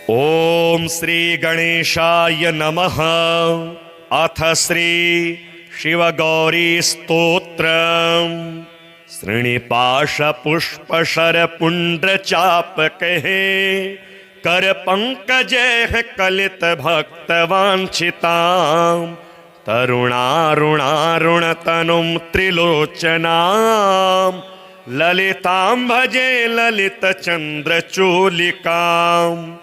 ओम श्री गणेशाय नमः। अथ श्री शिवगौरी स्तोत्रम्। श्रीनिपाश पुष्पशर पुंड्र चाप कहे, कर पंकजे कलित भक्त वांछिताम्। तरुणारुणारुण तनुं त्रिलोचनाम्। ललितां भजे ललित चंद्र चूलिकाम्।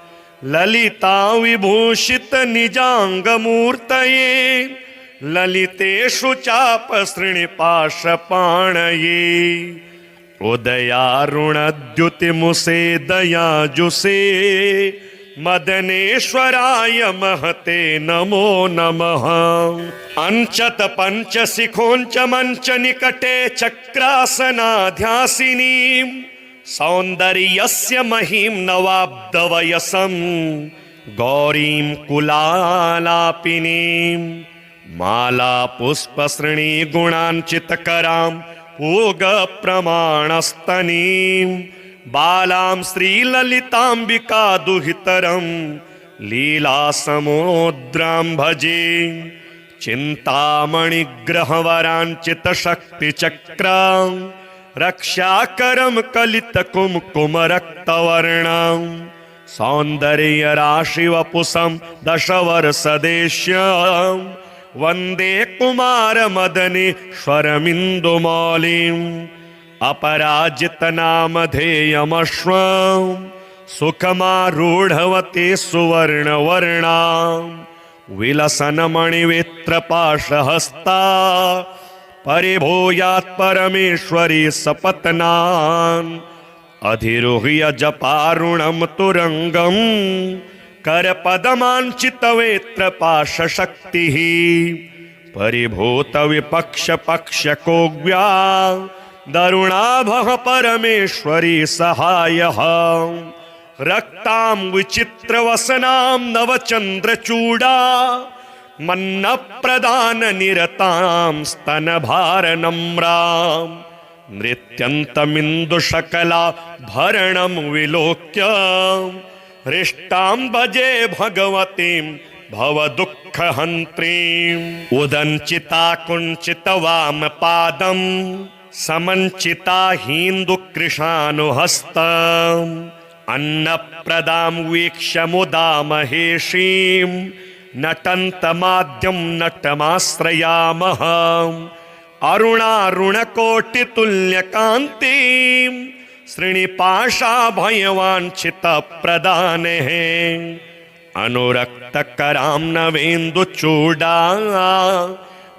ललिता विभूषित निजांग मूर्तये, ललितेषु चाप श्रीनिपाश पाणये। उदयारुणद्युतिमुसे दयाजुषे, मदनेश्वराय महते नमो नमः। अंचत पंचशिखोंच मंच निकटे चक्रासनाध्यासिनी, सौंदर्यस्य महीं नवाब्दवयसं गौरीं कुलालापिनीं। माला पुष्पसृणी गुणांचितकरां पूग प्रमाणस्तनीं। बालां श्रीललितांबिका दुहितरं लीला समुद्रां भजे। चिंतामणिग्रहवरांचित शक्तिचक्रां, रक्षाकरं कलित कुमकुम रक्तवर्णं। सौंदर्य राशि वपुषं दशवर्षदेश्यं, वंदे कुमार मदनेश्वरमिन्दुमौलिम्। अपराजित नामधेयमश्वं, सुखमारूढवती सुवर्णवर्णां। विलसन्मणिवित्रपाशहस्ता, परिभूयात् परमेश्वरी सपत्नान्। अधिरोह्य जपारुणं तुरंगं, करपदमाञ्चितवेत्रपाशशक्तिः। परिभूत विपक्ष पक्षकोग्व्या, दरुणाभः परमेश्वरी सहायः। रक्तां विचित्रवसनां नवचंद्रचूडा, मन्नप्रदान निरतां स्तनभारनम्रां। नृत्यन्तमिन्दुशकला भरणं विलोक्य, हृष्टां भजे भगवतीं भवदुःखहन्त्रीम्। उदञ्चिता कुञ्चितवामपादं, समञ्चिता हीन्दुकृशानुहस्तम्। अन्नप्रदां वीक्ष्य मुदा महेशीं, नटन्तमाद्यं नटमाश्रयामः। अरुणारुणकोटितुल्यकान्तिं, श्रीनिपाशाभयवाञ्छितप्रदानेः। अनुरक्तकरां नवेन्दुचूडां,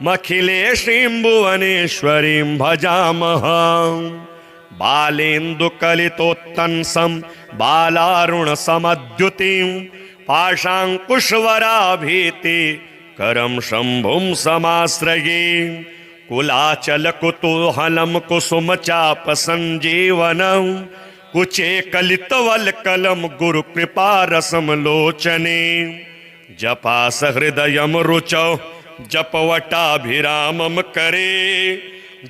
मखिलेशीं भुवनेश्वरीं भजामः। बालेन्दुकलितोत्तंसं बालारुणसमद्युतिं, पाशाङ्कुशवराभीति करं शम्भुं समाश्रये। कुलाचलकुतूहलं कुसुमचापसञ्जीवनं, कुचे कलितवल्कलं गुरुकृपारसं लोचने। जपासहृदयं रुचौ जपवटाभिरामं करे,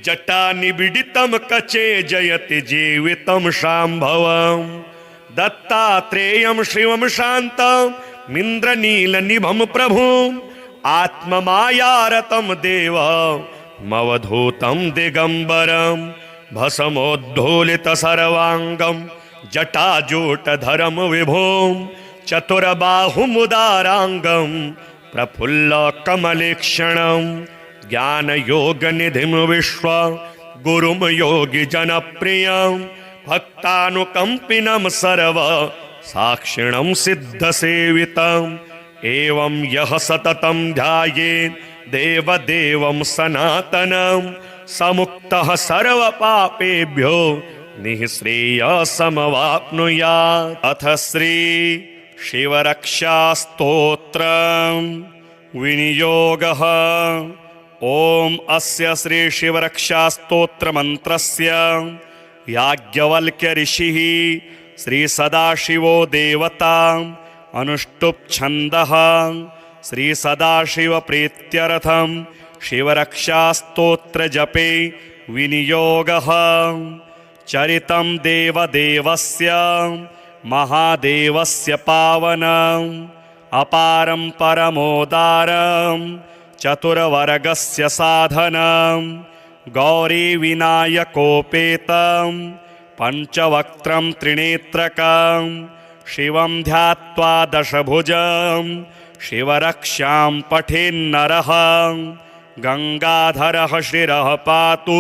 जटानिबिडितं कचे जयति जीवितं शाम्भवम्। दत्तात्रेयं शिवं शान्तमिन्द्रनीलनिभं प्रभुम्, आत्ममायारतं देवमवधूतं दिगम्बरं। भस्मोद्धूलितसर्वाङ्गं जटाजूटधरं विभुं, चतुर्बाहुमुदाराङ्गं प्रफुल्लकमलेक्षणं। ज्ञानयोगनिधिं विश्व गुरुं योगिजनप्रियं, भक्तानुकम्पिनं सर्व साक्षिणं सिद्धसेवितम्। एवं यः सततं ध्यायेत् देवदेवं सनातनं, समुक्तः सर्वपापेभ्यो निःश्रेयसमवाप्नुयात्। अथ श्री शिवरक्षास्तोत्रम्। विनियोगः। ओम अस्य श्री शिवरक्षास्तोत्रमन्त्रस्य याज्ञवल्क्य ऋषिः श्री सदाशिवो देवता अनुष्टुप् छन्दः। श्री सदाशिव प्रीत्यर्थं शिवरक्षास्तोत्र जपे विनियोगः। चरितं देवदेवस्य महादेवस्य पावनम् अपारं परमोदारं चतुर्वर्गस्य साधनं गौरीविनायकोपेतं पञ्चवक्त्रं त्रिनेत्रकं शिवं ध्यात्वा दशभुजं शिवरक्षां पठेन्नरः गंगाधरः शिरः पातु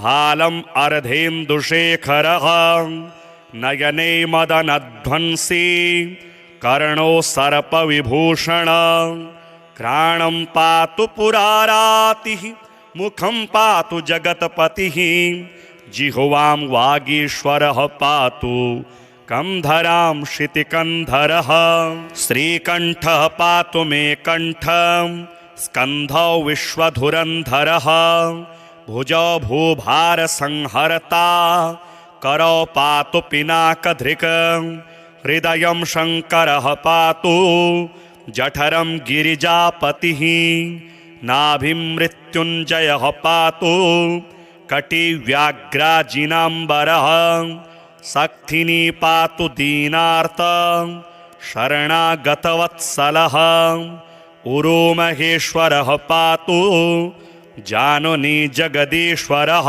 भालम् अर्धेन्दुशेखरः नयने मदनध्वंसी कर्णो सर्पविभूषण घ्राणं पातु पुरारातिः मुखं पातु जगत्पतिः जिह्वां वागीश्वरः पातु कंधरां शितिकन्धरः श्रीकण्ठः पातु मे कण्ठं स्कन्धौ विश्वधुरन्धरः भुजौ भूभारसंहर्ता करौ पातु पिनाकधृक् हृदयं शङ्करः पातु जठरं गिरिजापतिः नाभिं मृत्युञ्जयः पातु कटिव्याघ्राजिनाम्बरः सक्थिनी पातु दीनार्त शरणागतवत्सलः उरोमहेश्वरः पातु जानुनी जगदीश्वरः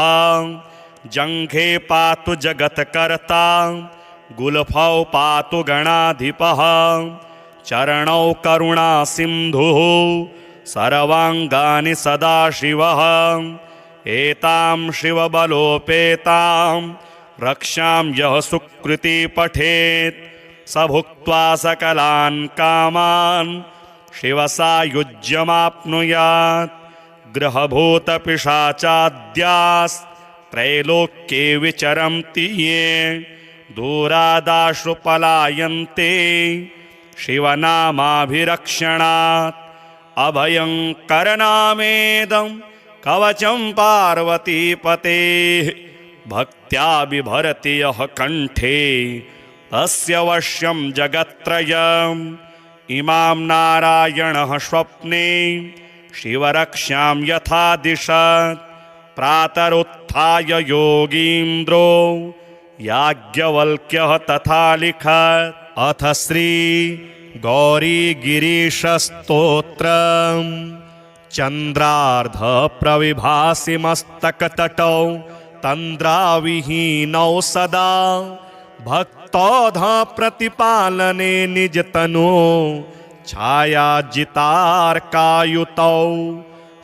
जङ्घे पातु जगत्कर्ता गुल्फौ पातु गणाधिपः चरणौ करुणासिन्धुः सर्वाङ्गानि सदाशिवः एतां शिवबलोपेतां रक्षां यः सुकृती पठेत् स भुक्त्वा सकलान् कामान् शिवसायुज्यमाप्नुयात् ग्रहभूतपिशाचाद्यास्त्रैलोक्ये विचरन्ति ये दूरादाशु पलायन्ते शिवनामाभिरक्षणात् अभयङ्करनामेदं कवचं पार्वतीपतेः भक्त्या बिभरति यः कण्ठे तस्य वश्यं जगत्त्रयम् इमां नारायणः स्वप्ने शिवरक्षां यथा दिशत् प्रातरुत्थाय योगीन्द्रो याज्ञवल्क्यः तथा लिखत् अथ श्री गौरीगिरीशस्तोत्रम् चन्द्रार्ध प्रविभासि मस्तकतटौ तन्द्राविहीनौ सदा भक्तौध प्रतिपालने निजतनो छायाजितार्कायुतौ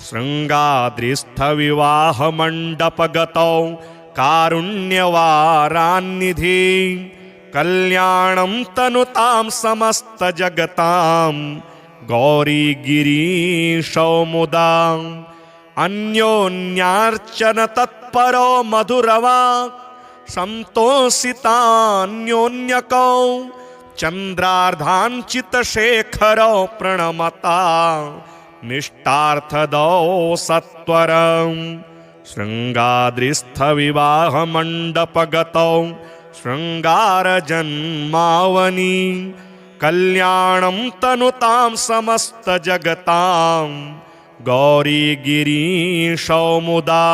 शृङ्गाद्रिस्थविवाहमण्डपगतौ कारुण्यवारान्निधि कल्याणं तनुतां समस्तजगतां गौरीगिरीशौ मुदा अन्योन्यार्चन तत्परो मधुरवाक् सन्तोषितान्योन्यकौ चन्द्रार्धाञ्चितशेखरौ प्रणमता निष्ठार्थदौ सत्वरम् शृङ्गाद्रिस्थविवाहमण्डपगतौ शृङ्गारजन्मावनि कल्याणं तनुतां समस्तजगतां गौरीगिरीशौ मुदा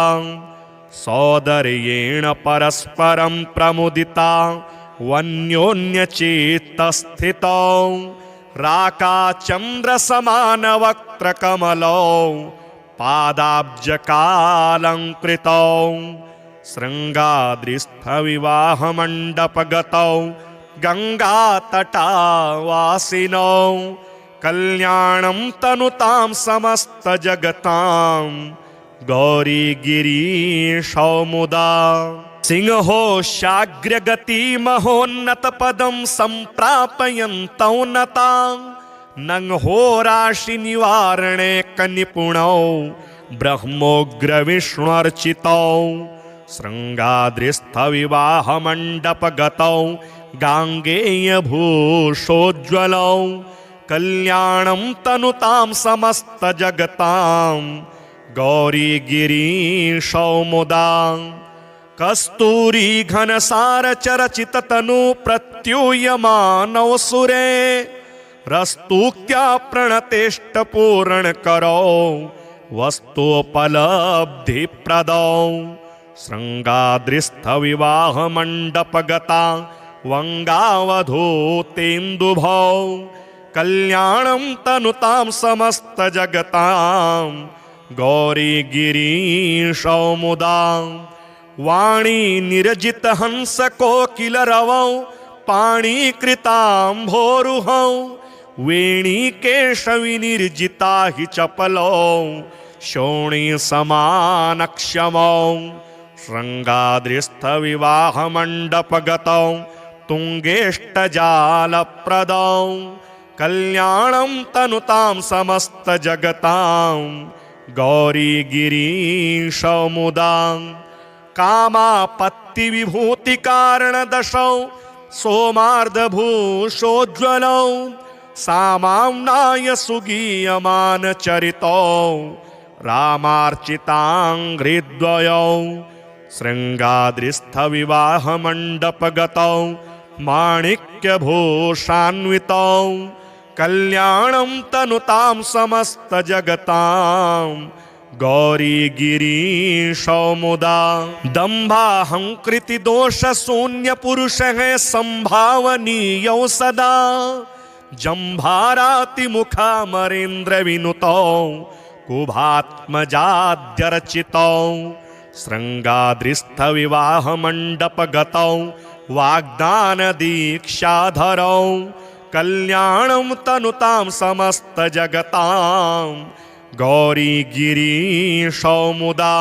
सौदर्येण परस्परं प्रमुदिता वन्योन्यचित्तस्थितौ राकाचन्द्रसमानवक्त्रकमलौ पादाब्जकालङ्कृतौ शृङ्गाद्रिस्थविवाहमण्डपगतौ गङ्गातटावासिनौ कल्याणं तनुतां समस्तजगतां गौरीगिरीशौ मुदा सिंहोशाग्रगतिमहोन्नतपदं सम्प्रापयन्तौ नतां नंहोराशिनिवारणे कनिपुणौ ब्रह्मोग्रविष्णुर्चितौ शृङ्गाद्रिस्थविवाहमण्डपगतौ गाङ्गेयभूषोज्ज्वलौ कल्याणं तनुतां समस्तजगतां गौरीगिरीशौ मुदा कस्तूरी घनसारचरचिततनु प्रत्यूयमानौ सुरे रस्तूक्त्या प्रणतेष्टपूरणकरौ वस्तुपलब्धिप्रदौ शृङ्गाद्रिस्थविवाहमण्डपगता वंगावधूतेन्दुभौ कल्याणं तनुतां समस्तजगतां गौरी गिरीशौ मुदा वाणी निरजित हंस कोकिल रवौ पाणीकृताम्भोरुहौ वेणी केशवि निर्जिता हि चपलौ शोणी समानक्षमौ शृंगाद्रिस्थ विवाह मंडपगतौ तुंगेष्टजालप्रदौ कल्याणं तनुतां समस्त जगतां गौरी गिरीशौ मुदा कामापत्ति विभूति कारण दशौ सोमार्धभूषोज्ज्वलौ सामाम्नाय सुगीयमान चरितौ रामार्चिताङ्घ्रिद्वयौ शृङ्गाद्रिस्थ विवाह मण्डपगतौ माणिक्यभूषान्वितौ कल्याणं तनुतां समस्त जगतां गौरी गिरीशौ मुदा दम्भाहंकृति दोष शून्य पुरुष है संभावनीयौ सदा जंभाराति मुखामरेन्द्र विनुतौ कुभात्मजाद्यर्चितौ शृंगाद्रिस्थ विवाह मंडपगतौ वाग्दान दीक्षाधरौ कल्याणं तनुतां समस्त जगतां गौरी गिरीशौ मुदा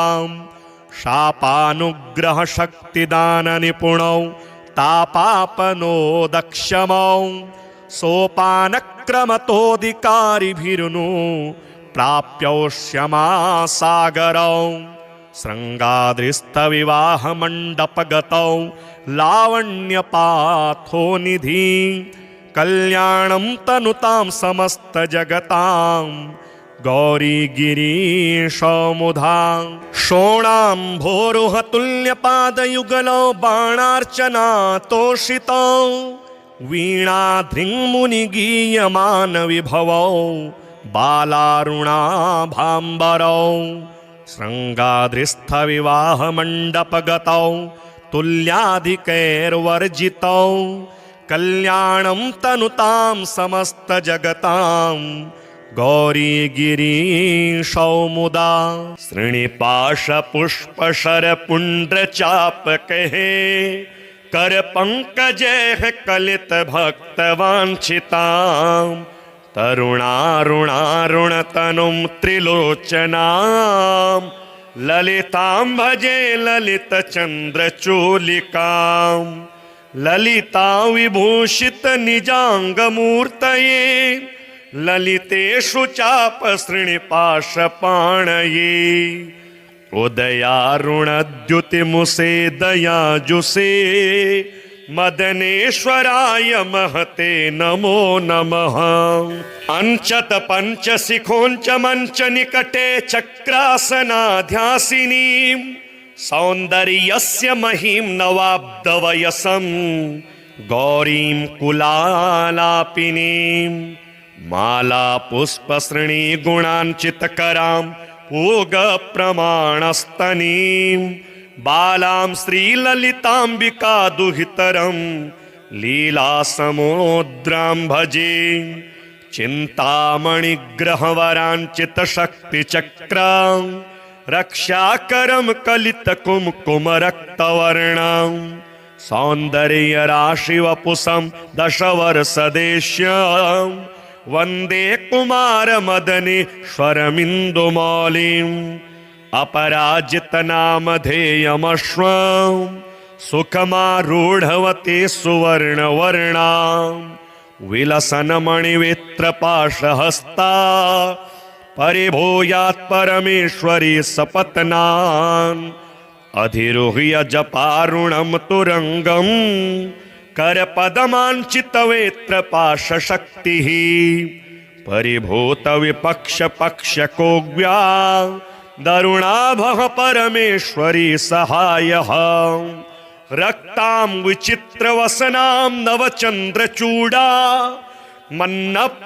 शापानुग्रह शक्तिदान निपुणौ तापापनोदक्षमौ सोपानक्रमतोऽधिकारिभिर्नु प्राप्यौष्यमासागरौ शृङ्गाद्रिस्थ विवाह मण्डपगतौ लावण्यपाथो निधि कल्याणं तनुतां समस्त जगतां गौरी गिरीशौ मुदा शोणाम्भोरुह तुल्यपादयुगलौ बाणार्चना तोषितौ वीणाधृङ्मुनिगीयमान विभवौ बालारुणाभाम्बरौ शृङ्गाद्रिस्थ विवाह मण्डपगतौ तुल्याधिकैर्वर्जितौ कल्याणं तनुतां समस्त जगतां गौरी गिरीशौ मुदा श्रीनिपाश पुष्पशर पुण्ड्रचापकहे कर पंकजे कलित भक्त वांछितां तरुणारुणारुणतनुं त्रिलोचनां ललितां भजे ललित चंद्रचूलिकां ललिता विभूषित निजांगमूर्तये ललितेषु चाप श्रीनिपाशपाणये उदयारुणद्युतिमुसे दयाजुषे मदनेश्वराय महते नमो नमः अंचत पंचशिखोंच मंच निकटे चक्रासनाध्यासिनीं सौन्दर्यस्य महिं नवाब्दवयसं गौरीं कुलालापिनीं माला पुष्पसृणी गुणांचितकरां पूगप्रमाणस्तनीं बालां श्रीललिताम्बिका दुहितरं लीलासमुद्रां भजे चिन्तामणिग्रहवराञ्चितशक्तिचक्रां रक्षाकरं कलितकुङ्कुमरक्तवर्णां सौन्दर्यराशिवपुषं दशवर्षदेश्यां वन्दे कुमारमदनेश्वरमिन्दुमौलिम् अपराजितनामधेयमश्वं सुखमारूढवती सुवर्णवर्णां विलसन्मणिवित्रपाशहस्ता परिभूयात् परमेश्वरी सपत्नान् अधिरुह्य जपारुणं तुरंगं करपदमाञ्चितवेत्रपाशशक्तिः परिभूतविपक्षपक्षकोग्व्या दरुणाभः परमेश्वरी सहायः रक्तां विचित्रवसनां नवचन्द्रचूडा मन्नप्रदाननिरतां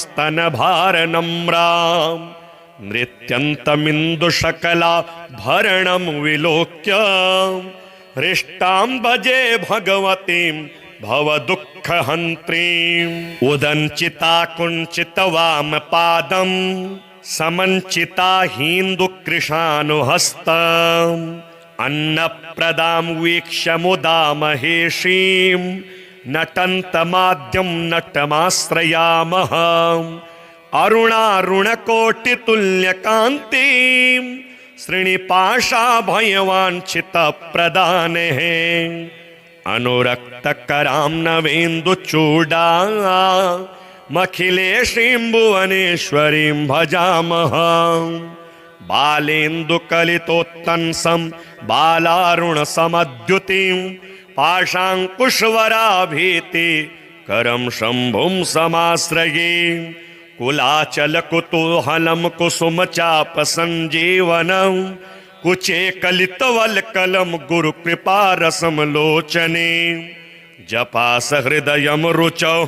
स्तनभारनम्रां नृत्यन्तमिन्दुशकला भरणं विलोक्य हृष्टां भजे भगवतीं भवदुःखहन्त्रीम् उदञ्चिता कुञ्चितवामपादं समञ्चिता हीन्दुकृशानुहस्तम् अन्नप्रदां वीक्ष्य मुदा महेशीं नटन्तमाद्यं नटमाश्रयामः अरुणारुणकोटितुल्यकान्तिं श्रीनिपाशाभयवाञ्छितप्रदानेः अनुरक्तकरां नवेन्दुचूडा मखिलेशीं भुवनेश्वरीं भजामः बालेन्दुकलितोत्तंसं बालारुणसमद्युतिं पाशाङ्कुशवराभीति करं शम्भुं समाश्रये कुलाचलकुतूहलं कुसुमचापसञ्जीवनं कुचे कलितवल्कलं गुरुकृपारसं लोचने जपासहृदयं रुचौ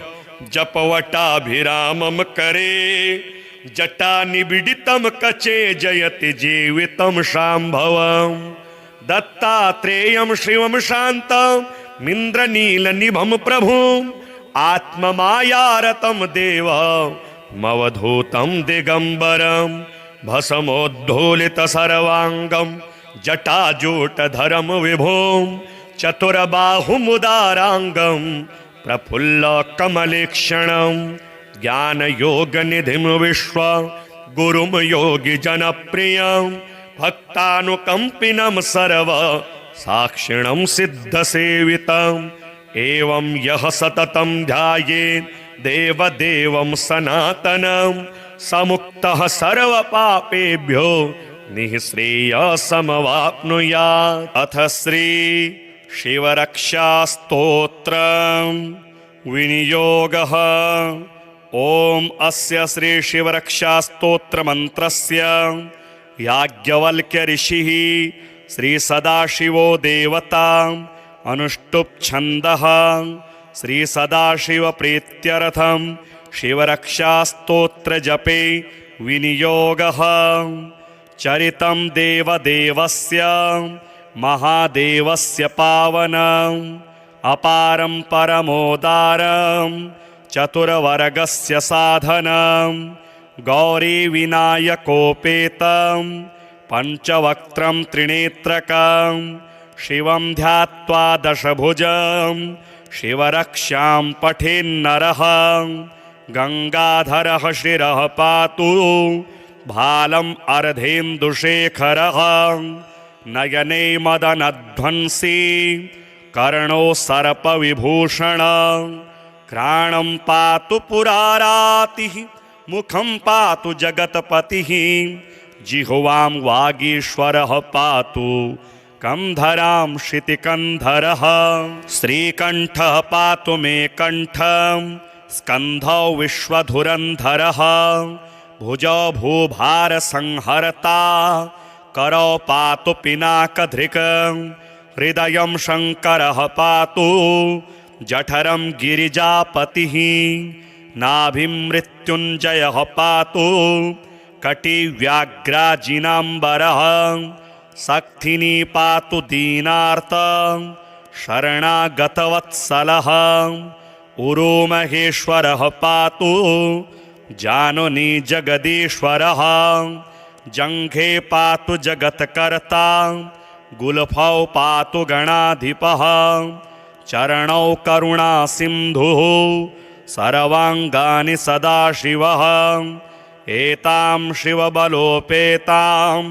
जपवटाभिरामं करे जटानिबिडितं कचे जयति जीवितं शाम्भवं दत्तात्रेयं शिवं शान्तमिन्द्रनीलनिभं प्रभुम् आत्ममायारतं देवमवधूतं दिगम्बरं भस्मोद्धूलितसर्वाङ्गं जटाजूटधरं विभुं चतुर्बाहुमुदाराङ्गं प्रफुल्लकमलेक्षणं ज्ञानयोगनिधिं विश्वगुरुं योगिजनप्रियं भक्तानुकम्पिनं सर्वसाक्षिणं सिद्धसेवितम् एवं यः सततं ध्यायेत् देवदेवं सनातनं समुक्तः सर्वपापेभ्यो निःश्रेयसमवाप्नुयात्। अथ श्री शिवरक्षास्तोत्रम् विनियोगः। ॐ अस्य श्री शिवरक्षास्तोत्रमन्त्रस्य याज्ञवल्क्य ऋषिः श्री सदाशिवो देवता अनुष्टुप् छन्दः श्री सदाशिव प्रीत्यर्थं शिवरक्षास्तोत्र जपे विनियोगः। चरितं देवदेवस्य महादेवस्य पावनम् अपारं परमोदारं चतुर्वर्गस्य साधनं गौरीविनायकोपेतं पञ्चवक्त्रं त्रिनेत्रकं शिवं ध्यात्वा दशभुजं शिवरक्षां पठेन्नरः गंगाधरः शिरः पातु भालम् अर्धेन्दुशेखरः नयने मदनध्वंसी कर्णो सर्पविभूषण घ्राणं पातु पुरारातिः मुखं पातु जगत्पतिः जिह्वां वागीश्वरः पातु कंधरां शितिकन्धरः श्रीकण्ठः पातु मे कण्ठं स्कन्धौ विश्वधुरन्धरः भुजौ भूभारसंहर्ता करौ पातु पिनाकधृक् हृदयं शङ्करः पातु जठरं गिरिजापतिः नाभिं मृत्युञ्जयः पातु कटिव्याघ्राजिनाम्बरः सक्थिनी पातु दीनार्त शरणागतवत्सलः उरोमहेश्वरः पातु जानुनी जगदीश्वरः जङ्घे पातु जगत्कर्ता गुल्फौ पातु गणाधिपः चरणौ करुणासिन्धुः सर्वाङ्गानि सदाशिवः एतां शिवबलोपेतां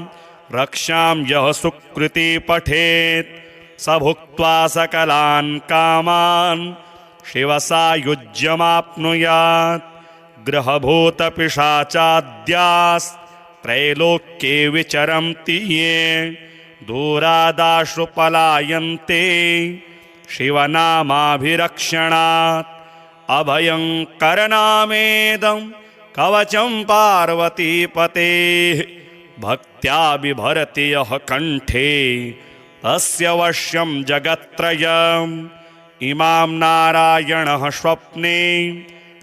रक्षां यः सुकृती पठेत् स भुक्त्वा सकलान् कामान् शिवसायुज्यमाप्नुयात् ग्रहभूतपिशाचाद्यास्त्रैलोक्ये विचरन्ति ये दूरादाशु पलायन्ते शिवनामाभिरक्षणात् अभयङ्करनामेदं कवचं पार्वतीपतेः भक्त्या बिभरति यः कण्ठे तस्य वश्यं जगत्त्रयम् इमां नारायणः स्वप्ने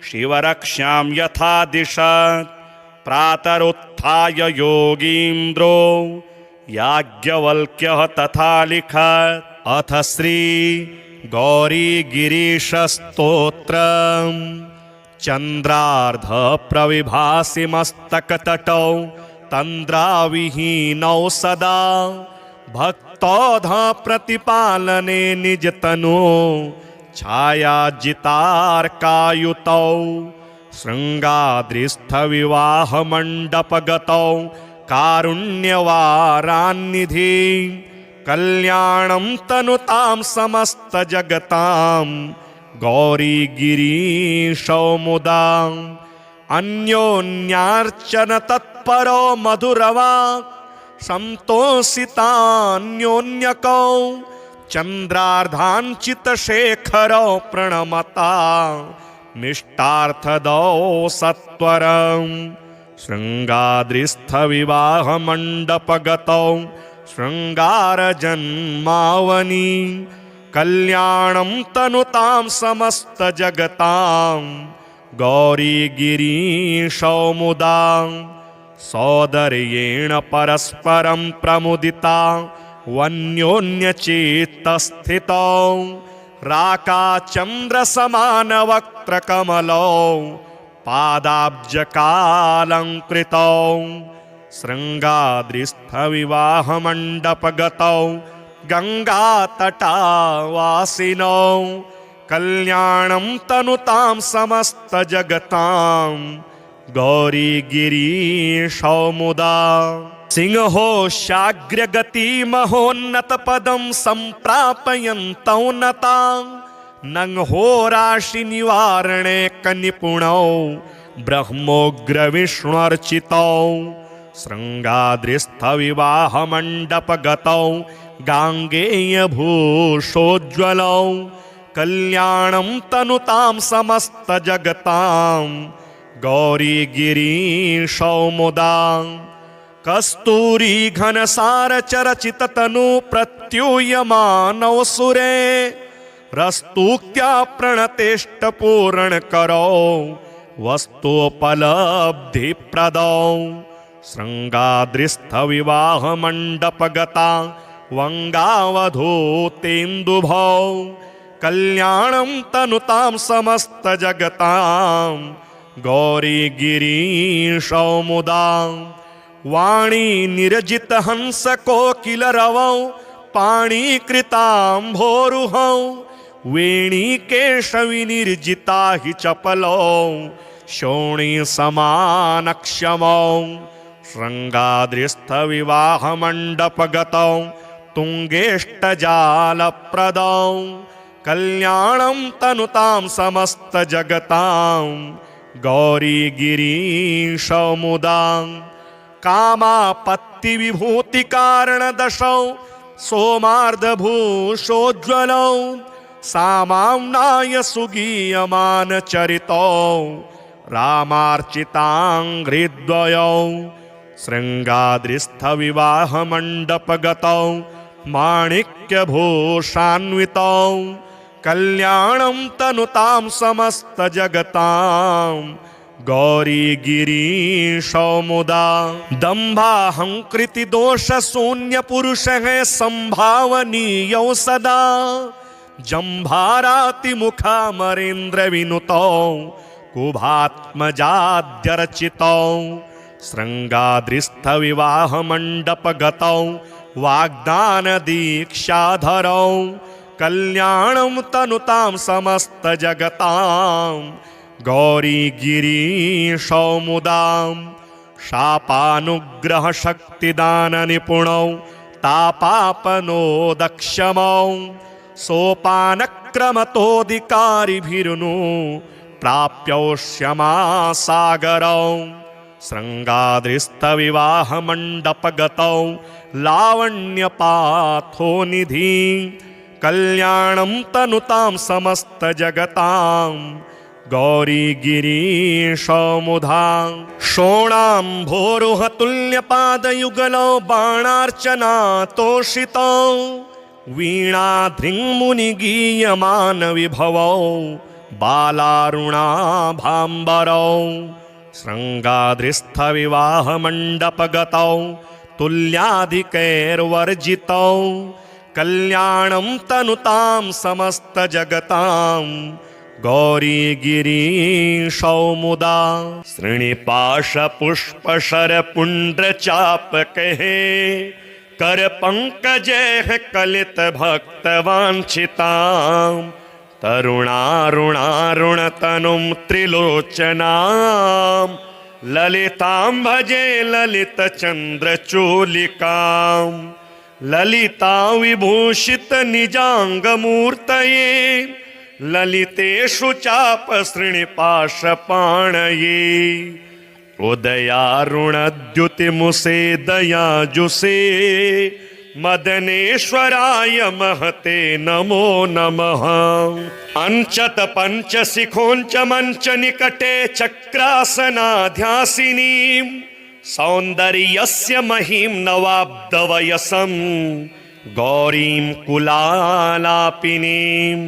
शिवरक्षां यथा दिशत् प्रातरुत्थाय योगीन्द्रो याज्ञवल्क्यः तथा लिखत् अथ श्री गौरीगिरीशस्तोत्रम् चन्द्रार्ध प्रविभासि मस्तकतटौ तन्द्राविहीनौ सदा भक्तौध प्रतिपालने निजतनु छायाजितार्कायुतौ शृङ्गाद्रिस्थविवाहमण्डपगतौ कारुण्यवारान्निधि कल्याणं तनुतां समस्तजगतां गौरीगिरीशौ मुदा अन्योन्यार्चन तत्परो मधुरवाक् संतोषितान्योन्यकौ चन्द्रार्धाञ्चितशेखरौ प्रणमता निष्ठार्थदौ सत्वरम् शृङ्गाद्रिस्थविवाहमण्डपगतौ शृङ्गारजन्मावनि कल्याणं तनुतां समस्तजगतां गौरीगिरीशौ मुदा सौदर्येण परस्परं प्रमुदिता वन्योन्यचित्तस्थितौ राकाचन्द्रसमानवक्त्रकमलौ पादाब्जकालङ्कृतौ शृङ्गाद्रिस्थविवाहमण्डपगतौ गङ्गातटावासिनौ कल्याणं तनुतां समस्तजगतां गौरीगिरीशौ मुदा सिंहोशाग्रगतिमहोन्नतपदं सम्प्रापयन्तौ नतां नंहोराशिनिवारणे कनिपुणौ ब्रह्मोग्रविष्णुर्चितौ शृङ्गाद्रिस्थविवाहमण्डपगतौ गाङ्गेयभूषोज्ज्वलौ कल्याणं तनुतां समस्तजगतां गौरीगिरीशौ मुदा कस्तूरीघनसारचरचिततनु प्रत्यूयमानौ सुरे रस्तूक्त्या प्रणतेष्टपूरणकरौ वस्तुपलब्धिप्रदौ शृङ्गाद्रिस्थविवाहमण्डपगता वङ्गावधूतेन्दुभौ कल्याणं तनुतां समस्तजगतां गौरीगिरीशौ मुदा वाणी निरजितहंसकोकिलरवौ पाणिकृताम्भोरुहौ वेणीकेशविनिर्जिता हि चपलौ शोणीसमानक्षमौ शृङ्गाद्रिस्थविवाहमण्डपगतौ तुङ्गेष्टजालप्रदौ कल्याणं तनुतां समस्तजगतां गौरीगिरीशौ मुदा कामापत्तिविभूतिकारणदशौ सोमार्धभूषोज्ज्वलौ सामाम्नाय सुगीयमानचरितौ रामार्चिताङ्घ्रिद्वयौ शृङ्गाद्रिस्थविवाहमण्डपगतौ माणिक्यभूषान्वितौ कल्याणं तनुतां समस्तजगतां गौरीगिरीशौ मुदा दम्भाहङ्कृतिदोषशून्यपुरुषः सम्भावनीयौ सदा जम्भारातिमुखामरेन्द्रविनुतौ कुभात्मजाद्यर्चितौ शृङ्गाद्रिस्थविवाहमण्डपगतौ वाग्दानदीक्षाधरौ कल्याणं तनुतां समस्तजगतां गौरीगिरीशौ मुदा शापानुग्रहशक्तिदाननिपुणौ तापापनोदक्षमौ सोपानक्रमतोऽधिकारिभिरुनु प्राप्यौ क्षमासागरौ शृङ्गाद्रिस्थविवाहमण्डपगतौ लावण्यपाथोनिधि कल्याणं तनुतां समस्तजगतां गौरीगिरीशौ मुदा शोणाम्भोरुहतुल्यपादयुगलौ बाणार्चनातोषितौ वीणाधृङ्मुनिगीयमानविभवौ बालारुणाभाम्बरौ शृङ्गाद्रिस्थविवाहमण्डपगतौ तुल्याधिकैर्वर्जितौ कल्याणं तनुतां समस्तजगतां गौरीगिरीशौ मुदा श्रीनिपाशपुष्पशरपुण्ड्रचापकैः करपङ्कजैः कलितभक्तवाञ्छितां तरुणारुणारुणतनुं त्रिलोचनां ललितां भजे ललितचन्द्रचूलिकां ललितां विभूषितनिजाङ्गमूर्तये ललितेषु चापसृणिपाशपाणये उदयारुणद्युतिमुसे दयाजुषे मदनेश्वराय महते नमो नमः। अंचत पंचशिखोंच मंच निकटे चक्रासनाध्यासिनीं सौन्दर्यस्य महिं नवाब्दवयसं गौरीं कुलालापिनीं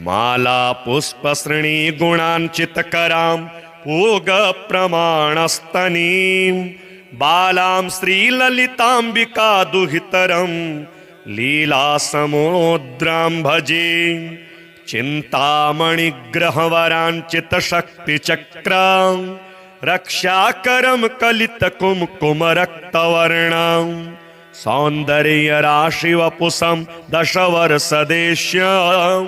माला पुष्पसृणी गुणाञ्चितकरां पूगप्रमाणस्तनीं बालां श्रीललिताम्बिका दुहितरं लीलासमुद्रां भजे चिन्तामणिग्रहवराञ्चितशक्तिचक्रां रक्षाकरं कलितकुङ्कुमरक्तवर्णां सौन्दर्यराशिवपुषं दशवर्षदेश्यां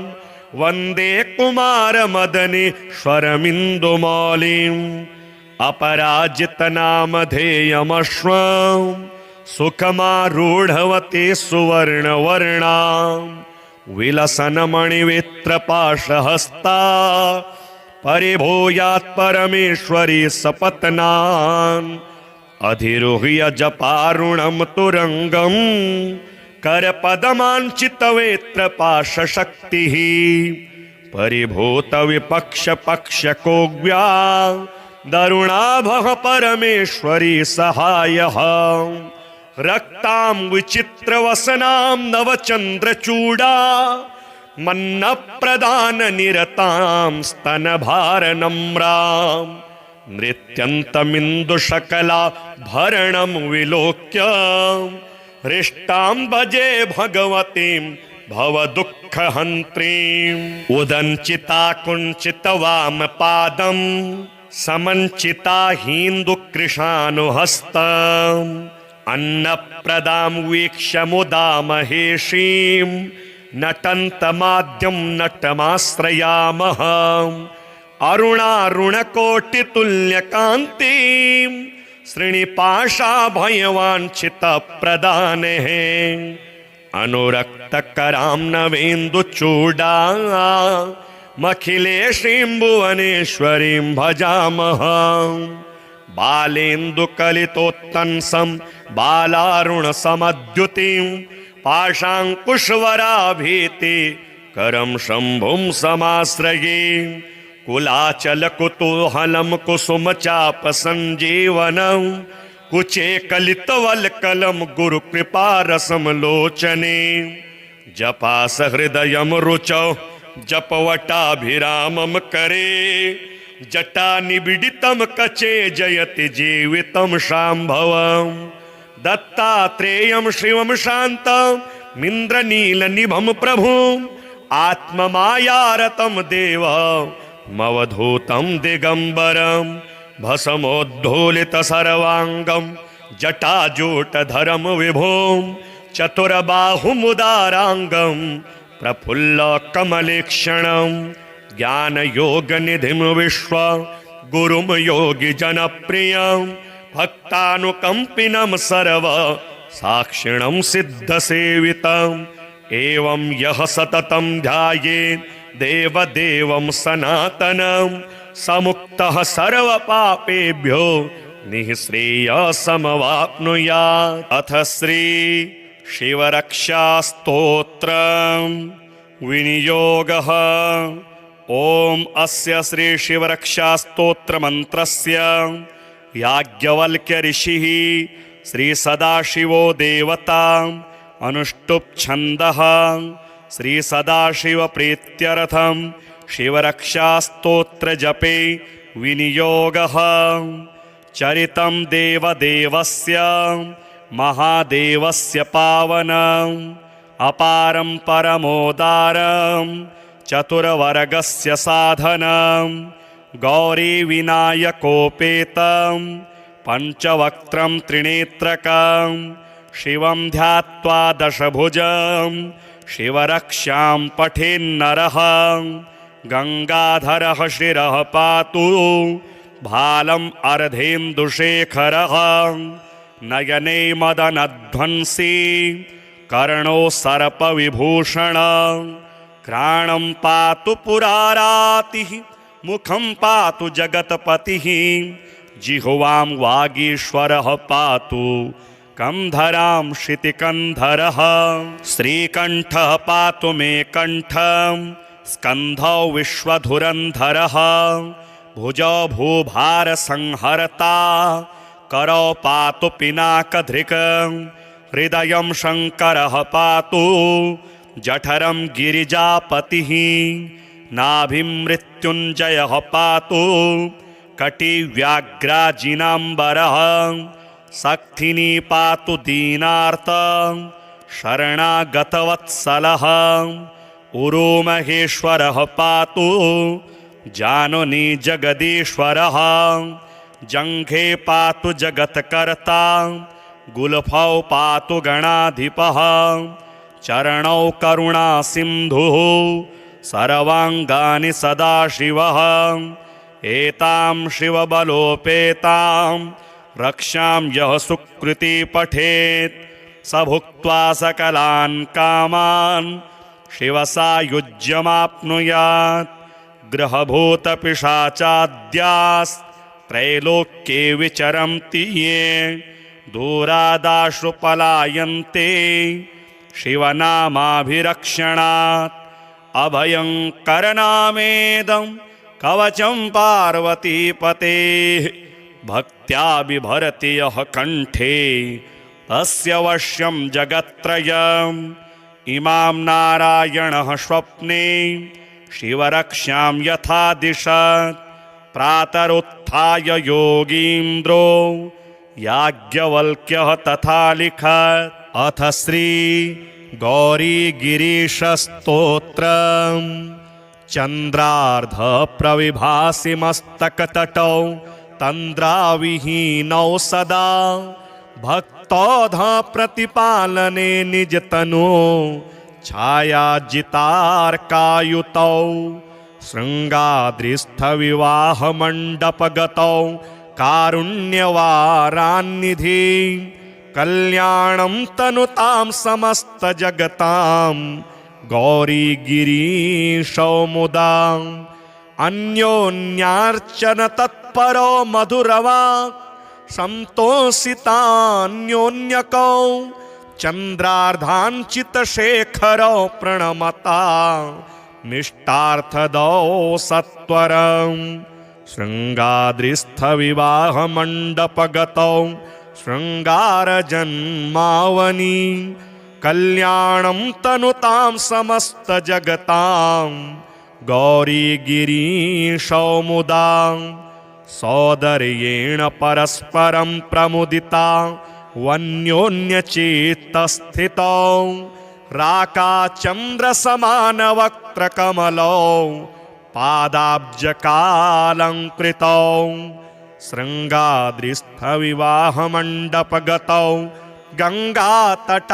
वन्दे कुमारमदनेश्वरमिन्दुमौलिम् अपराजितनामधेयमश्वं सुखमारूढवते सुवर्णवर्णां विलसन्मणिवित्रपाशहस्ता परिभूयात् परमेश्वरी सपत्नान् अधिरुह्य जपारुणं तुरङ्गं करपदमाञ्चितवेत्रपाशशक्तिः परिभूतविपक्षपक्षकोग्व्या दरुणाभः परमेश्वरी सहायः रक्तां विचित्रवसनां नवचन्द्रचूडा मन्नप्रदाननिरतां स्तनभारनम्रां नृत्यन्तमिन्दुशकलाभरणं विलोक्य हृष्टां भजे भगवतीं भवदुःखहन्त्रीम् उदञ्चिता कुञ्चितवामपादं समञ्चिता हीन्दुकृशानुहस्तम् अन्नप्रदां वीक्ष्य मुदा महेशीं नटन्तमाद्यं नटमाश्रयामः अरुणारुणकोटितुल्यकान्तिं श्रीनिपाशाभयवाञ्छितप्रदानेः अनुरक्तकरां नवेन्दुचूडा मखिलेशीं भुवनेश्वरीं भजामः बालेन्दुकलितोत्तंसं बालारुणसमद्युतिं पाशाङ्कुशवराभीति करं शम्भुं समाश्रये कुलाचलकुतूहलं कुसुमचापसञ्जीवनं कुचे कलितवल्कलं गुरुकृपारसं लोचने जपासहृदयं रुचौ जपवटाभिरामं करे जटानिबिडितं कचे जयति जीवितं शाम्भवं दत्तात्रेयं शिवं शान्तमिन्द्रनीलनिभं प्रभुम् आत्ममायारतं देवमवधूतं दिगम्बरं भस्मोद्धूलितसर्वाङ्गं जटाजूटधरं विभुं चतुर्बाहुमुदाराङ्गं प्रफुल्लकमलेक्षणं ज्ञानयोगनिधिं विश्वगुरुं योगिजनप्रियं भक्तानुकम्पिनं सर्वसाक्षिणं सिद्धसेवितम् एवं यः सततं ध्यायेत् देवदेवं सनातनं समुक्तः सर्वपापेभ्यो निःश्रेयसमवाप्नुयात्। अथ श्री शिवरक्षास्तोत्रं विनियोगः। ॐ अस्य श्री शिवरक्षास्तोत्रमन्त्रस्य याज्ञवल्क्य ऋषिः श्री सदाशिवो देवता अनुष्टुप् छन्दः श्री सदाशिव प्रीत्यर्थं शिवरक्षास्तोत्र जपे विनियोगः। चरितं देवदेवस्य महादेवस्य पावनं अपारं परमोदारं चतुर्वर्गस्य साधनं गौरीविनायकोपेतं पञ्चवक्त्रं त्रिनेत्रकं शिवं ध्यात्वा दशभुजं शिवरक्षां पठेन्नरः गङ्गाधरः शिरः पातु भालम् अर्धेन्दुशेखरः नयने मदनध्वंसी कर्णो सर्पविभूषण घ्राणं पातु पुरारातिः मुखं पातु जगत्पतिः जिह्वां वागीश्वरः पातु कंधरां शितिकन्धरः श्रीकण्ठः पातु मे कण्ठं स्कन्धौ विश्वधुरन्धरः भुजौ भूभारसंहर्ता करौ पातु पिनाकधृक् हृदयं शङ्करः पातु जठरं गिरिजापतिः नाभिं मृत्युञ्जयः पातु कटिव्याघ्राजिनाम्बरः सक्थिनी पातु दीनार्त शरणागतवत्सलः उरुमहेश्वरः पातु जानुनी जगदीश्वरः जङ्घे पातु जगत्कर्ता गुल्फौ पातु गणाधिपः चरणौ करुणासिन्धुः सर्वाङ्गानि सदाशिवः एतां शिवबलोपेतां रक्षां यः सुकृती पठेत् स भुक्त्वा सकलान् कामान् शिवसायुज्यमाप्नुयात् ग्रहभूतपिशाचाद्यास्त्रैलोक्ये विचरन्ति ये दूरादाशु पलायन्ते शिवनामाभिरक्षणात् अभयङ्करनामेदं कवचं पार्वतीपतेः भक्त्या बिभरति यः कण्ठे तस्य वश्यं जगत्त्रयम् इमां नारायणः स्वप्ने शिवरक्षां यथा दिशत् प्रातरुत्थाय योगीन्द्रो याज्ञवल्क्यः तथा लिखत् अथ श्री गौरीगिरीशस्तोत्रम् चन्द्रार्ध प्रविभासि मस्तकतटौ तन्द्राविहीनौ सदा भक्तौध प्रतिपालने निजतनु छायाजितार्कायुतौ शृङ्गाद्रिस्थविवाहमण्डपगतौ कारुण्यवारान्निधि कल्याणं तनुतां समस्तजगतां गौरीगिरीशौ मुदा अन्योन्यार्चन तत्परो मधुरवाक् संतोषितान्योन्यकौ चन्द्रार्धाञ्चितशेखरौ प्रणमता निष्ठार्थदौ सत्वरं शृङ्गाद्रिस्थविवाहमण्डपगतौ शृङ्गारजन्मावनि कल्याणं तनुतां समस्तजगतां गौरीगिरीशौ मुदा सौदर्येण परस्परं प्रमुदिता वन्योन्यचित्तस्थितौ राकाचन्द्रसमानवक्त्रकमलौ पादाब्जकालङ्कृतौ शृङ्गाद्रिस्थविवाहमण्डपगतौ गङ्गातटावासिनौ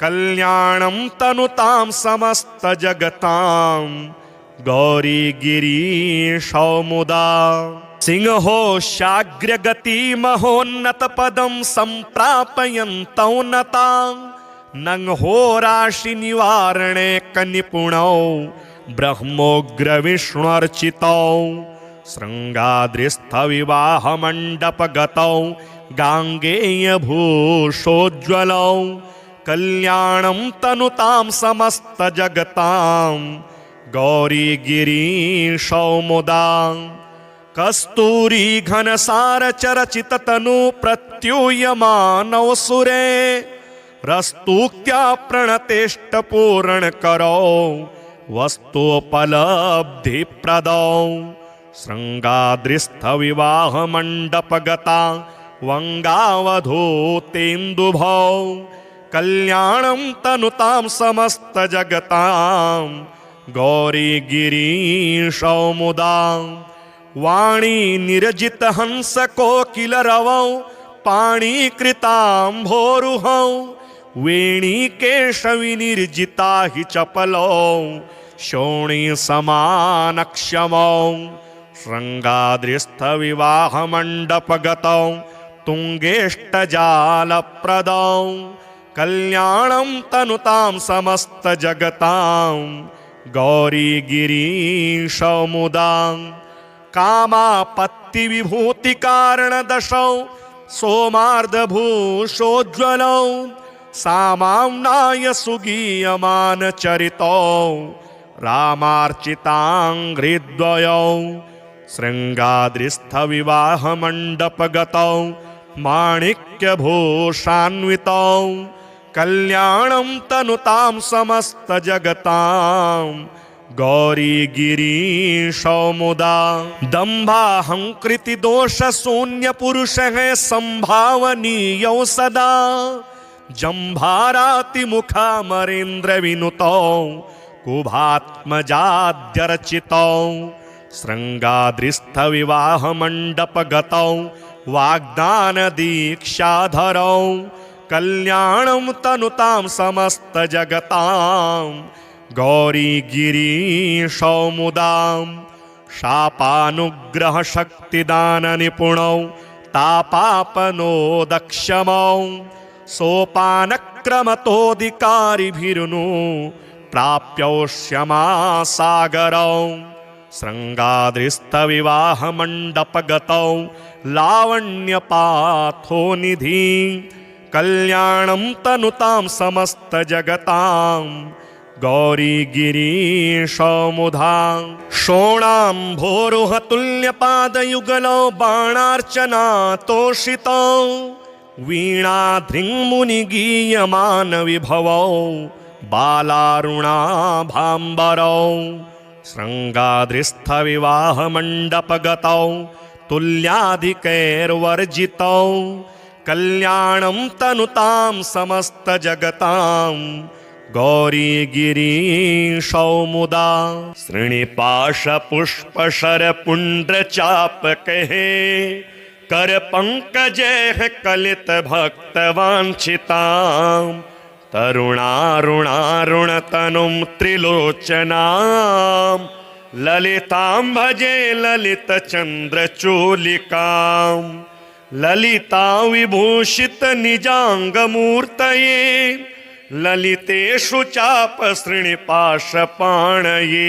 कल्याणं तनुतां समस्तजगतां गौरीगिरीशौ मुदा सिंहोशाग्रगतिमहोन्नतपदं सम्प्रापयन्तौ नतां नंहोराशिनिवारणे कनिपुणौ ब्रह्मोग्रविष्णुर्चितौ शृङ्गाद्रिस्थविवाहमण्डपगतौ गाङ्गेयभूषोज्ज्वलौ कल्याणं तनुतां समस्तजगतां गौरीगिरीशौ मुदा कस्तूरी घनसारचरचिततनु प्रत्यूयमानौ सुरे रस्तूक्त्या प्रणतेष्टपूरणकरौ वस्तुपलब्धिप्रदौ शृङ्गाद्रिस्थविवाहमण्डपगता वङ्गावधूतेन्दुभौ कल्याणं तनुतां समस्तजगतां गौरी गिरीशौ मुदा वाणी निरजित हंस कोकिल रवौ पाणीकृताम्भोरुहौ वेणी केशवि निर्जिता हि चपलौ शोणी समानक्षमौ शृंगाद्रिस्थ विवाह मंडपगतौ तुंगेष्टजालप्रदौ कल्याणं तनुतां समस्त जगतां गौरी गिरीशौ मुदा कामापत्ति विभूति कारण दशौ सोमार्धभूषोज्ज्वलौ सामाम्नाय सुगीयमान चरितौ रामार्चिताङ्घ्रिद्वयौ शृङ्गाद्रिस्थ विवाह मंडपगतौ माणिक्यभूषान्वितौ कल्याणं तनुतां समस्त जगतां गौरी गिरीशौ मुदा दंभाहंकृति दोष शून्य पुरुष है संभावनीयौ सदा जंभाराति मुखामरेन्द्र विनुतौ कुभात्मजाद्यर्चितौ शृंगाद्रिस्थ विवाह मंडपगतौ वाग्दान दीक्षाधरौ कल्याणं तनुतां समस्त जगतां गौरी गिरीशौ मुदा शापानुग्रह शक्तिदान निपुणौ तापापनोदक्षमौ सोपानक्रमतोऽधिकारिभिरुनु प्राप्यौष्यमासागरौ शृङ्गाद्रिस्थ विवाह मंडपगतौ लावण्यपाथोनिधि कल्याणं तनुतां समस्त जगतां गौरी गिरीशौ मुदा शोणाम्भोरुह तुल्यपादयुगलौ बाणार्चना तोषितौ वीणाधृङ्मुनिगीयमान विभवौ बालारुणाभाम्बरौ शृङ्गाद्रिस्थ विवाह मंडपगतौ तुल्याधिकैर्वर्जितौ कल्याणं तनुतां समस्त जगतां गौरी गिरीशौ मुदा श्रीनिपाश पुष्प शर पुण्ड्र चापकहे कर पंकजे कलित भक्त वांछितां तरुणारुणारुण तनुं त्रिलोचनां ललितां भजे ललित चंद्र चूलिकां ललिता विभूषित निजांग मूर्तये ललितेषु चाप श्रीनिपाशपाणये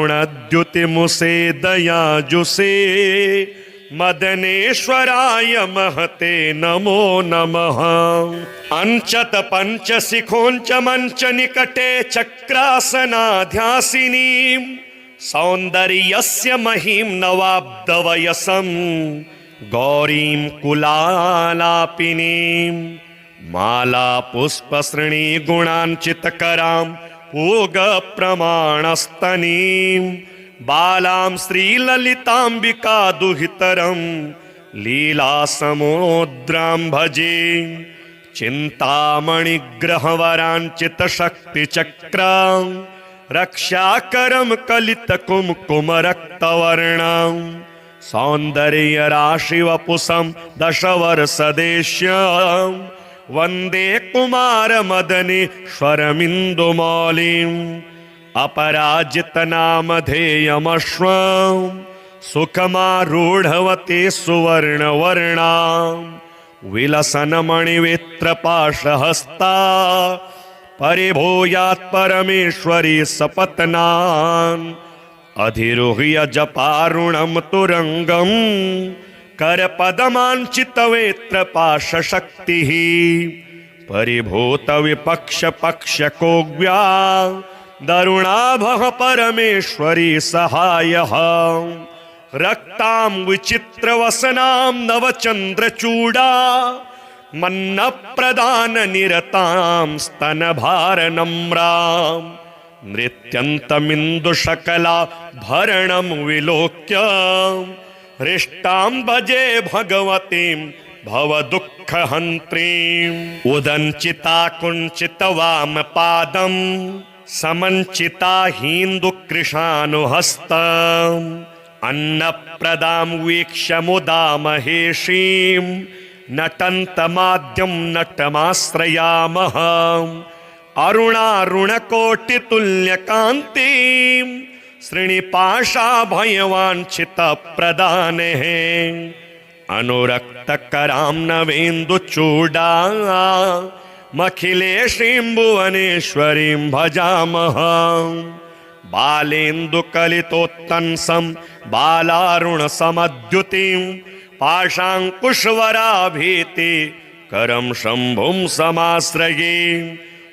उदयारुणद्युतिमुसे दयाजुषे मदनेश्वराय महते नमो नमः अंचत पंचशिखोंच मंच निकटे चक्रासनाध्यासिनीं सौंदर्यस्य महिं नवाब्दवयसं गौरीं कुलालापिनीं माला पुष्पसृणी गुणांचितकरां पूगप्रमाणस्तनीं बालां श्रीललिताम्बिका दुहितरं लीलासमुद्रां भजे चिन्तामणिग्रहवराञ्चितशक्तिचक्रां रक्षाकरं कलितकुङ्कुमरक्तवर्णां सौन्दर्यराशिवपुषं दशवर्षदेश्यां वन्दे कुमारमदनेश्वरमिन्दुमौलिम् अपराजितनामधेयमश्वं सुखमारूढवते सुवर्णवर्णां विलसन्मणिवित्रपाशहस्ता परिभूयात् परमेश्वरी सपत्नान् अधिरुह्य जपारुणं तुरंगं करपदमाञ्चितवेत्रपाशशक्तिः परिभूत विपक्ष पक्षकोग्व्या दरुणाभः परमेश्वरी सहायः रक्तां विचित्रवसनां नवचन्द्रचूडा मन्नप्रदाननिरतां स्तनभारनम्रां नृत्यन्तमिन्दुशकला भरणं विलोक्य हृष्टां भजे भगवतीं भवदुःखहन्त्रीम् उदञ्चिता कुञ्चितवामपादम् समञ्चिता हीन्दुकृशानुहस्तम् अन्नप्रदां वीक्ष्य मुदा महेशीम् नटन्तमाद्यं नटमाश्रयामः अरुणारुणकोटितुल्यकान्तिं श्रीनिपाशाभयवाञ्छितप्रदानेः अनुरक्तकरां नवेन्दुचूडा मखिलेशीं भुवनेश्वरीं भजामः बालेन्दुकलितोत्तंसं बालारुणसमद्युतिं पाशाङ्कुशवराभीति करं शम्भुं समाश्रये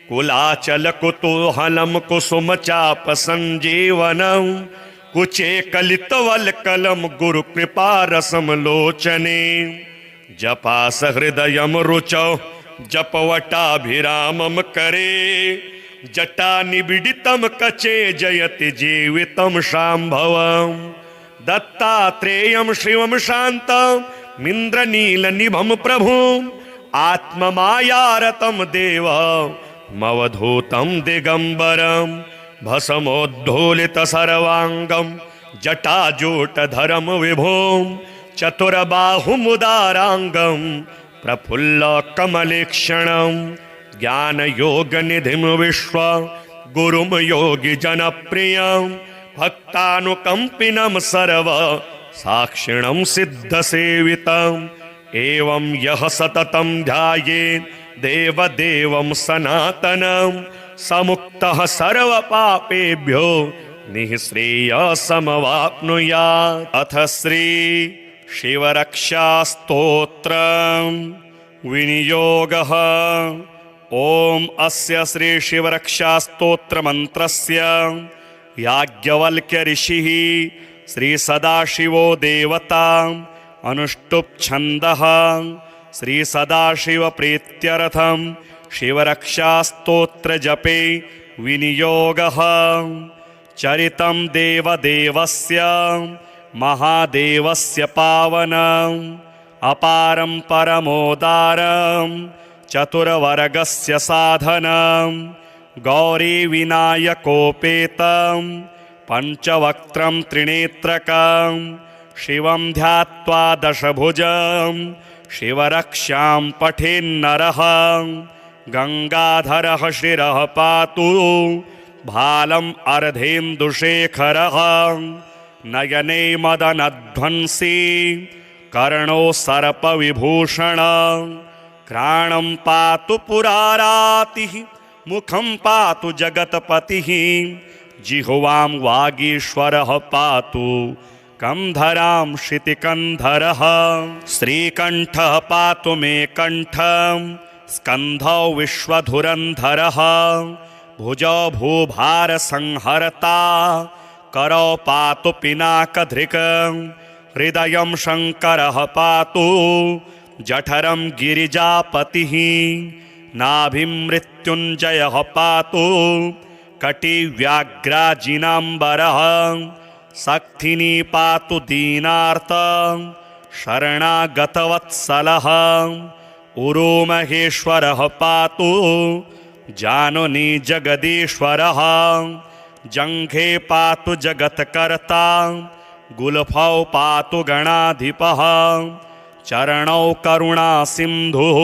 कुलाचलकुतूहलं कुसुमचापसञ्जीवनं कुचे कलितवल्कलं गुरुकृपारसं लोचने जपासहृदयं रुचौ जपवटाभिरामं करे जटानिबिडितं कचे जयति जीवितं शाम्भवम् दत्तात्रेयं शिवं शान्तमिन्द्रनीलनिभं प्रभुम् आत्ममायारतं देवमवधूतं दिगम्बरं भस्मोद्धूलितसर्वाङ्गं जटाजूटधरं विभुं चतुर्बाहुमुदाराङ्गं प्रफुल्लकमलेक्षणं ज्ञानयोगनिधिं विश्वगुरुं योगिजनप्रियं भक्तानुकम्पिनं सर्वसाक्षिणं सिद्धसेवितम् एवं यः सततं ध्यायेत् देवदेवं सनातनं समुक्तः सर्वपापेभ्यो निःश्रेयसमवाप्नुयात्। अथ श्री शिवरक्षास्तोत्रं विनियोगः। ॐ अस्य श्री शिवरक्षास्तोत्रमन्त्रस्य याज्ञवल्क्य ऋषिः श्री सदाशिवो देवता अनुष्टुप् छन्दः श्री सदाशिव प्रीत्यर्थं शिवरक्षास्तोत्र जपे विनियोगः। चरितं देवदेवस्य महादेवस्य पावनम् अपारं परमोदारं चतुर्वर्गस्य साधनं गौरीविनायकोपेतं पञ्चवक्त्रं त्रिनेत्रकं शिवं ध्यात्वा दशभुजं शिवरक्षां पठेन्नरः गङ्गाधरः शिरः पातु भालम् अर्धेन्दुशेखरः नयने मदनध्वंसी कर्णो सर्पविभूषणं घ्राणं पातु पुरारातिः मुखं पातु जगत्पतिः जिह्वां वागीश्वरः पातु कंधरां क्षितिकन्धरः श्रीकण्ठः पातु मे कण्ठं स्कन्धौ विश्वधुरन्धरः भुजौ भूभारसंहर्ता करौ पातु पिनाकधृक् हृदयं शङ्करः पातु जठरं गिरिजापतिः नाभिं मृत्युञ्जयः पातु कटिव्याघ्राजिनाम्बरः सक्थिनी पातु दीनार्त शरणागतवत्सलः उरोमहेश्वरः पातु जाननी जगदीश्वरः जङ्घे पातु जगत्कर्ता गुल्फौ पातु गणाधिपः चरणौ करुणासिन्धुः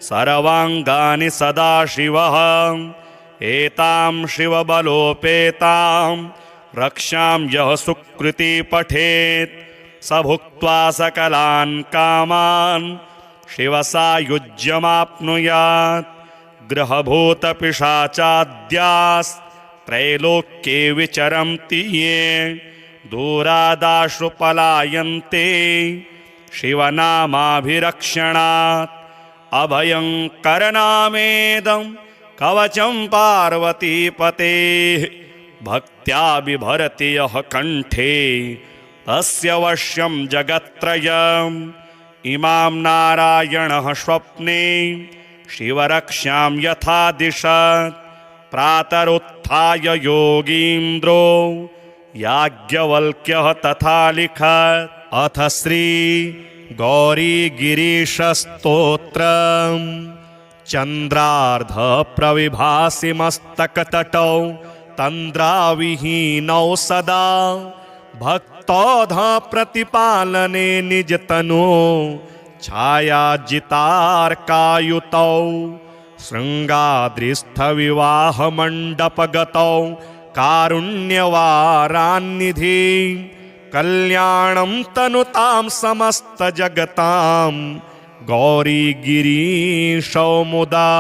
सर्वाङ्गानि सदाशिवः एतां शिवबलोपेतां रक्षां यः सुकृती पठेत् स भुक्त्वा सकलान् कामान् शिवसायुज्यमाप्नुयात्। ग्रहभूतपिशाचाद्यास्त्रैलोक्ये विचरन्ति ये दूरादाशु पलायन्ते शिवनामाभिरक्षणात् अभयङ्करनामेदं कवचं पार्वतीपतेः भक्त्या बिभरति यः कण्ठे तस्य वश्यं जगत्त्रयम् इमां नारायणः स्वप्ने शिवरक्षां यथा दिशत् प्रातरुत्थाय योगीन्द्रो याज्ञवल्क्यः तथा लिखत्। अथ श्री गौरीगिरीशस्तोत्रम् चन्द्रार्ध प्रविभासि मस्तकतटौ तन्द्राविहीनौ सदा भक्तौध प्रतिपालने निजतनु छायाजितार्कायुतौ शृङ्गाद्रिस्थविवाहमण्डपगतौ कारुण्यवारान्निधि कल्याणं तनुतां समस्तजगतां गौरीगिरीशौ मुदा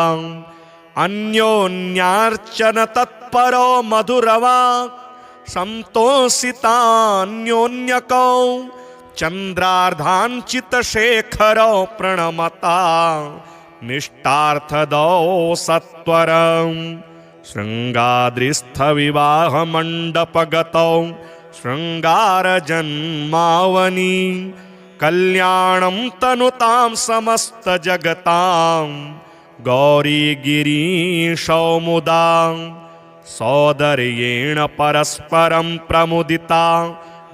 अन्योन्यार्चन तत्परो मधुरवाक् संतोषितान्योन्यकौ चन्द्रार्धाञ्चितशेखरौ प्रणमता निष्ठार्थदौ सत्वरम् शृङ्गाद्रिस्थविवाहमण्डपगतौ शृङ्गारजन्मावनि कल्याणं तनुतां समस्तजगतां गौरीगिरीशौ मुदा सौदर्येण परस्परं प्रमुदिता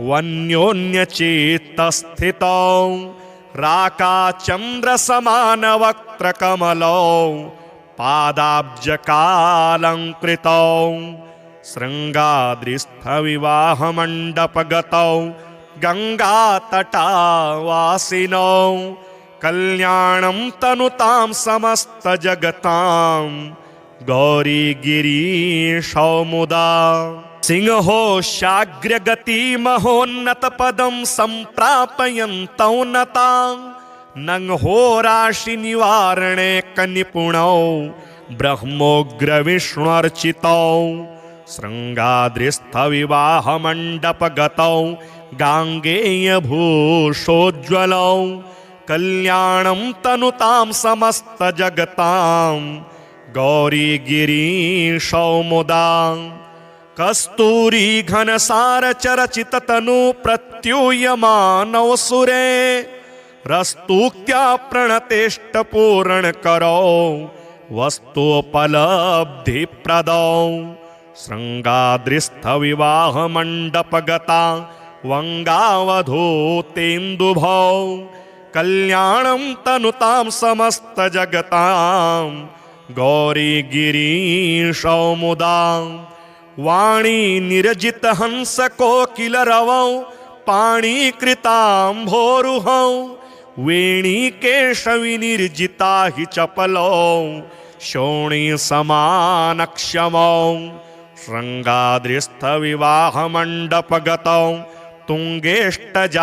वन्योन्यचित्तस्थितौ राकाचन्द्रसमानवक्त्रकमलौ पादाब्जकालङ्कृतौ शृङ्गाद्रिस्थविवाहमण्डपगतौ गङ्गातटावासिनौ कल्याणं तनुतां समस्तजगतां गौरीगिरीशौ मुदा सिंहोशाग्रगतिमहोन्नतपदं सम्प्रापयन्तौ नतां नंहोराशिनिवारणे कनिपुणौ ब्रह्मोग्रविष्णुर्चितौ शृङ्गाद्रिस्थविवाहमण्डपगतौ गाङ्गेयभूषोज्ज्वलौ कल्याणं तनुतां समस्तजगतां गौरीगिरीशौ मुदा कस्तूरी घनसारचरचिततनु प्रत्यूयमानौ सुरे रस्तूक्त्या प्रणतेष्टपूरणकरौ वस्तुपलब्धिप्रदौ शृङ्गाद्रिस्थविवाहमण्डपगता वङ्गावधूतेन्दुभौ कल्याणं तनुतां समस्तजगतां गौरीगिरीशौ मुदा वाणी निरजितहंसकोकिलरवौ पाणिकृताम्भोरुहौ वेणीकेशविनिर्जिता हि चपलौ शोणीसमानक्षमौ शृङ्गाद्रिस्थविवाहमण्डपगतौ तुङ्गेष्टजालप्रदौ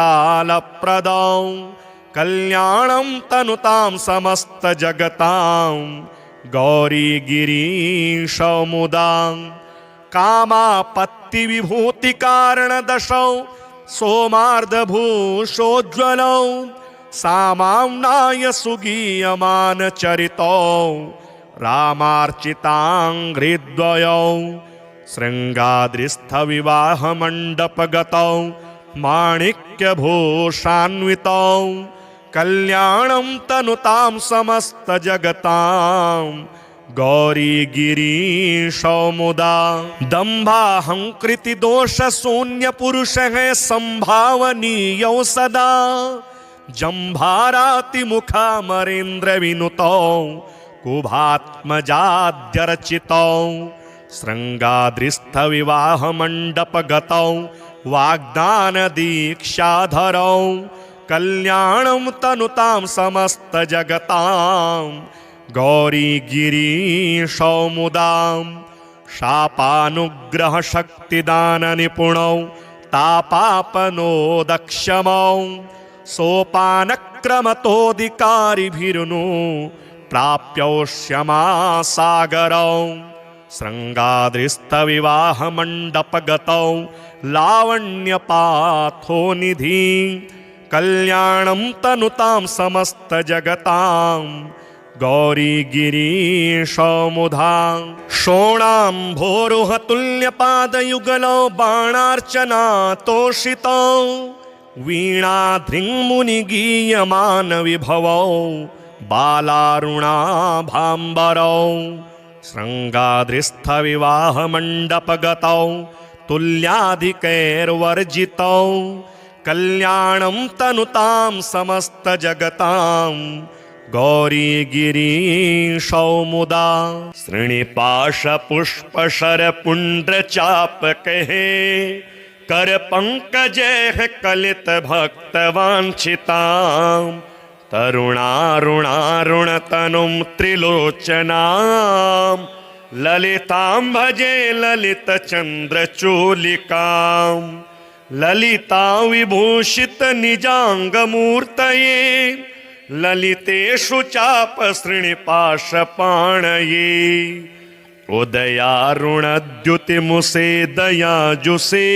कल्याणं तनुतां समस्तजगतां गौरीगिरीशौ मुदा कामापत्तिविभूतिकारणदशौ सोमार्धभूषोज्ज्वलौ सामाम्नाय सुगीयमानचरितौ रामार्चिताङ्घ्रिद्वयौ शृङ्गाद्रिस्थविवाहमण्डपगतौ माणिक्यभूषान्वितौ कल्याणं तनुतां समस्तजगतां गौरीगिरीशौ मुदा दम्भाहङ्कृतिदोषशून्यपुरुषः सम्भावनीयौ सदा जम्भारातिमुखामरेन्द्रविनुतौ कुभात्मजाद्यर्चितौ शृङ्गाद्रिस्थविवाहमण्डपगतौ वाग्दानदीक्षाधरौ कल्याणं तनुतां समस्तजगतां गौरीगिरीशौ मुदा शापानुग्रहशक्तिदाननिपुणौ तापापनोदक्षमौ सोपानक्रमतोऽधिकारिभिरुनु प्राप्यौष्यमासागरौ शृङ्गाद्रिस्थविवाहमण्डपगतौ लावण्यपाथोनिधि कल्याणं तनुतां समस्तजगतां गौरीगिरीशौ मुदा शोणाम्भोरुहतुल्यपादयुगलौ बाणार्चनातोषितौ वीणाधृङ्मुनिगीयमानविभवौ बालारुणाभाम्बरौ शृङ्गाद्रिस्थविवाहमण्डपगतौ तुल्याधिकैर्वर्जितौ कल्याणं तनुतां समस्तजगतां गौरीगिरीशौ मुदा श्रीनिपाशपुष्पशरपुण्ड्रचापकैः करपङ्कजैः कलितभक्तवाञ्छितां तरुणारुणारुणतनुं त्रिलोचनां ललितां भजे ललितचन्द्रचूलिकां ललिता विभूषितनिजाङ्गमूर्तये ललितेषु चापसृणिपाशपाणये उदयारुणद्युतिमुसे दयाजुषे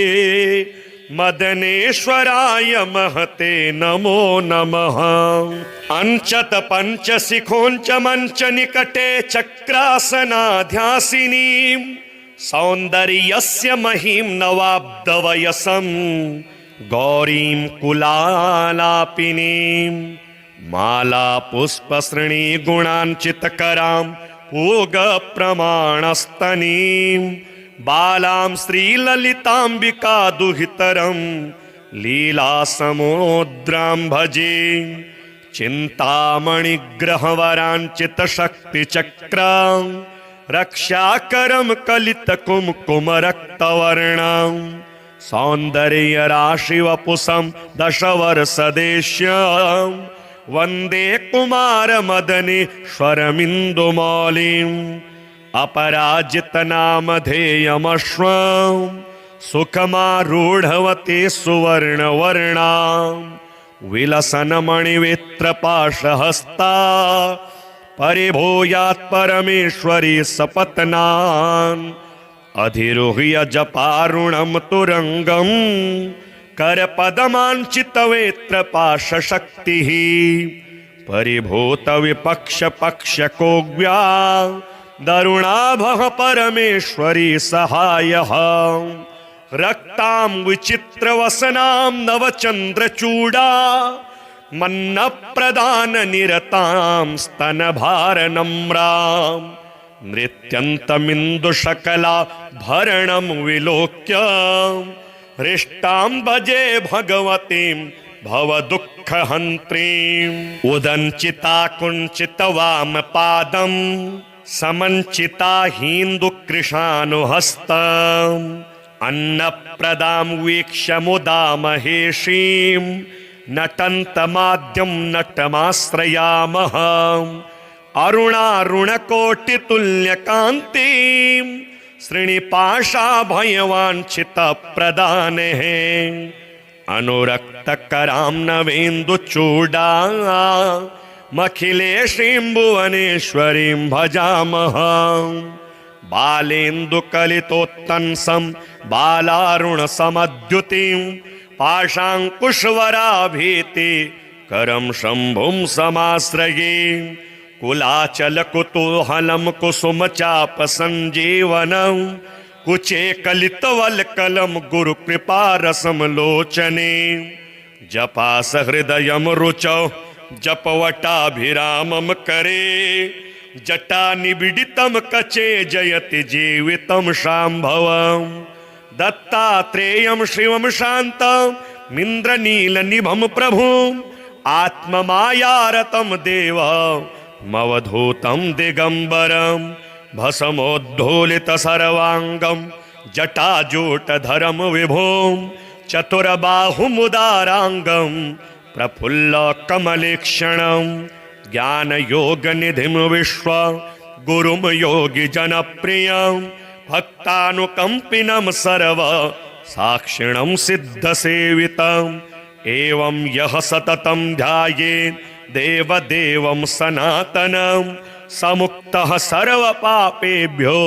मदनेश्वराय महते नमो नमः। अंचत पंचशिखोंच मंच निकटे चक्रासनाध्यासिनीं सौन्दर्यस्य महिं नवाब्दवयसं गौरीं कुलालापिनीं माला पुष्पसृणी गुणाञ्चितकरां पूगप्रमाणस्तनीं बालां श्रीललिताम्बिका दुहितरं लीलासमुद्रां भजे चिन्तामणिग्रहवराञ्चितशक्तिचक्रां रक्षाकरं कलितकुङ्कुमरक्तवर्णां सौन्दर्यराशिवपुषं दशवर्षदेश्यां वन्दे कुमारमदनेश्वरमिन्दुमौलिम् अपराजितनामधेयमश्वं सुखमारूढवते सुवर्णवर्णां विलसन्मणिवेत्रपाशहस्ता परिभूयात् परमेश्वरी सपत्नान् अधिरुह्य जपारुणं तुरङ्गं करपदमाञ्चितवेत्रपाशशक्तिः परिभूतविपक्षपक्षकोग्व्या दरुणाभः परमेश्वरी सहायः रक्तां विचित्रवसनां नवचन्द्रचूडा मन्नप्रदाननिरतां स्तनभारनम्रां नृत्यन्तमिन्दुशकलाभरणं विलोक्य हृष्टां भजे भगवतीं भवदुःखहन्त्रीम् उदञ्चिता कुञ्चितवामपादं समञ्चिता हिन्दुकृशानुहस्तम् अन्नप्रदां वीक्ष्य मुदा महेशीं नटन्तमाद्यं नटमाश्रयामः अरुणारुणकोटितुल्यकान्तिं श्रीनिपाशाभयवाञ्छितप्रदानेः अनुरक्तकरां नवेन्दुचूडामखिलेशीं भुवनेश्वरीं भजामः बालेन्दुकलितोत्तंसं बालारुणसमद्युतिं पाशाङ्कुशवराभीति करं शम्भुं समाश्रये कुलाचलकुतूहलं कुसुमचापसञ्जीवनं कुचे कलितवल्कलं गुरुकृपारसं लोचने जपासहृदयं रुचौ जपवटाभिरामं करे जटानिबिडितं कचे जयति जीवितं शाम्भवं दत्तात्रेयं शिवं शान्तमिन्द्रनीलनिभं प्रभुम् आत्ममायारतं देवमवधूतं दिगम्बरं भस्मोद्धूलितसर्वाङ्गं जटाजूटधरं विभुं चतुर्बाहुमुदाराङ्गं प्रफुल्लकमलेक्षणं ज्ञानयोगनिधिं विश्वगुरुं योगिजनप्रियं भक्तानुकम्पिनं सर्वसाक्षिणं सिद्धसेवितम् एवं यः सततं ध्यायेत् देवदेवं सनातनं समुक्तः सर्वपापेभ्यो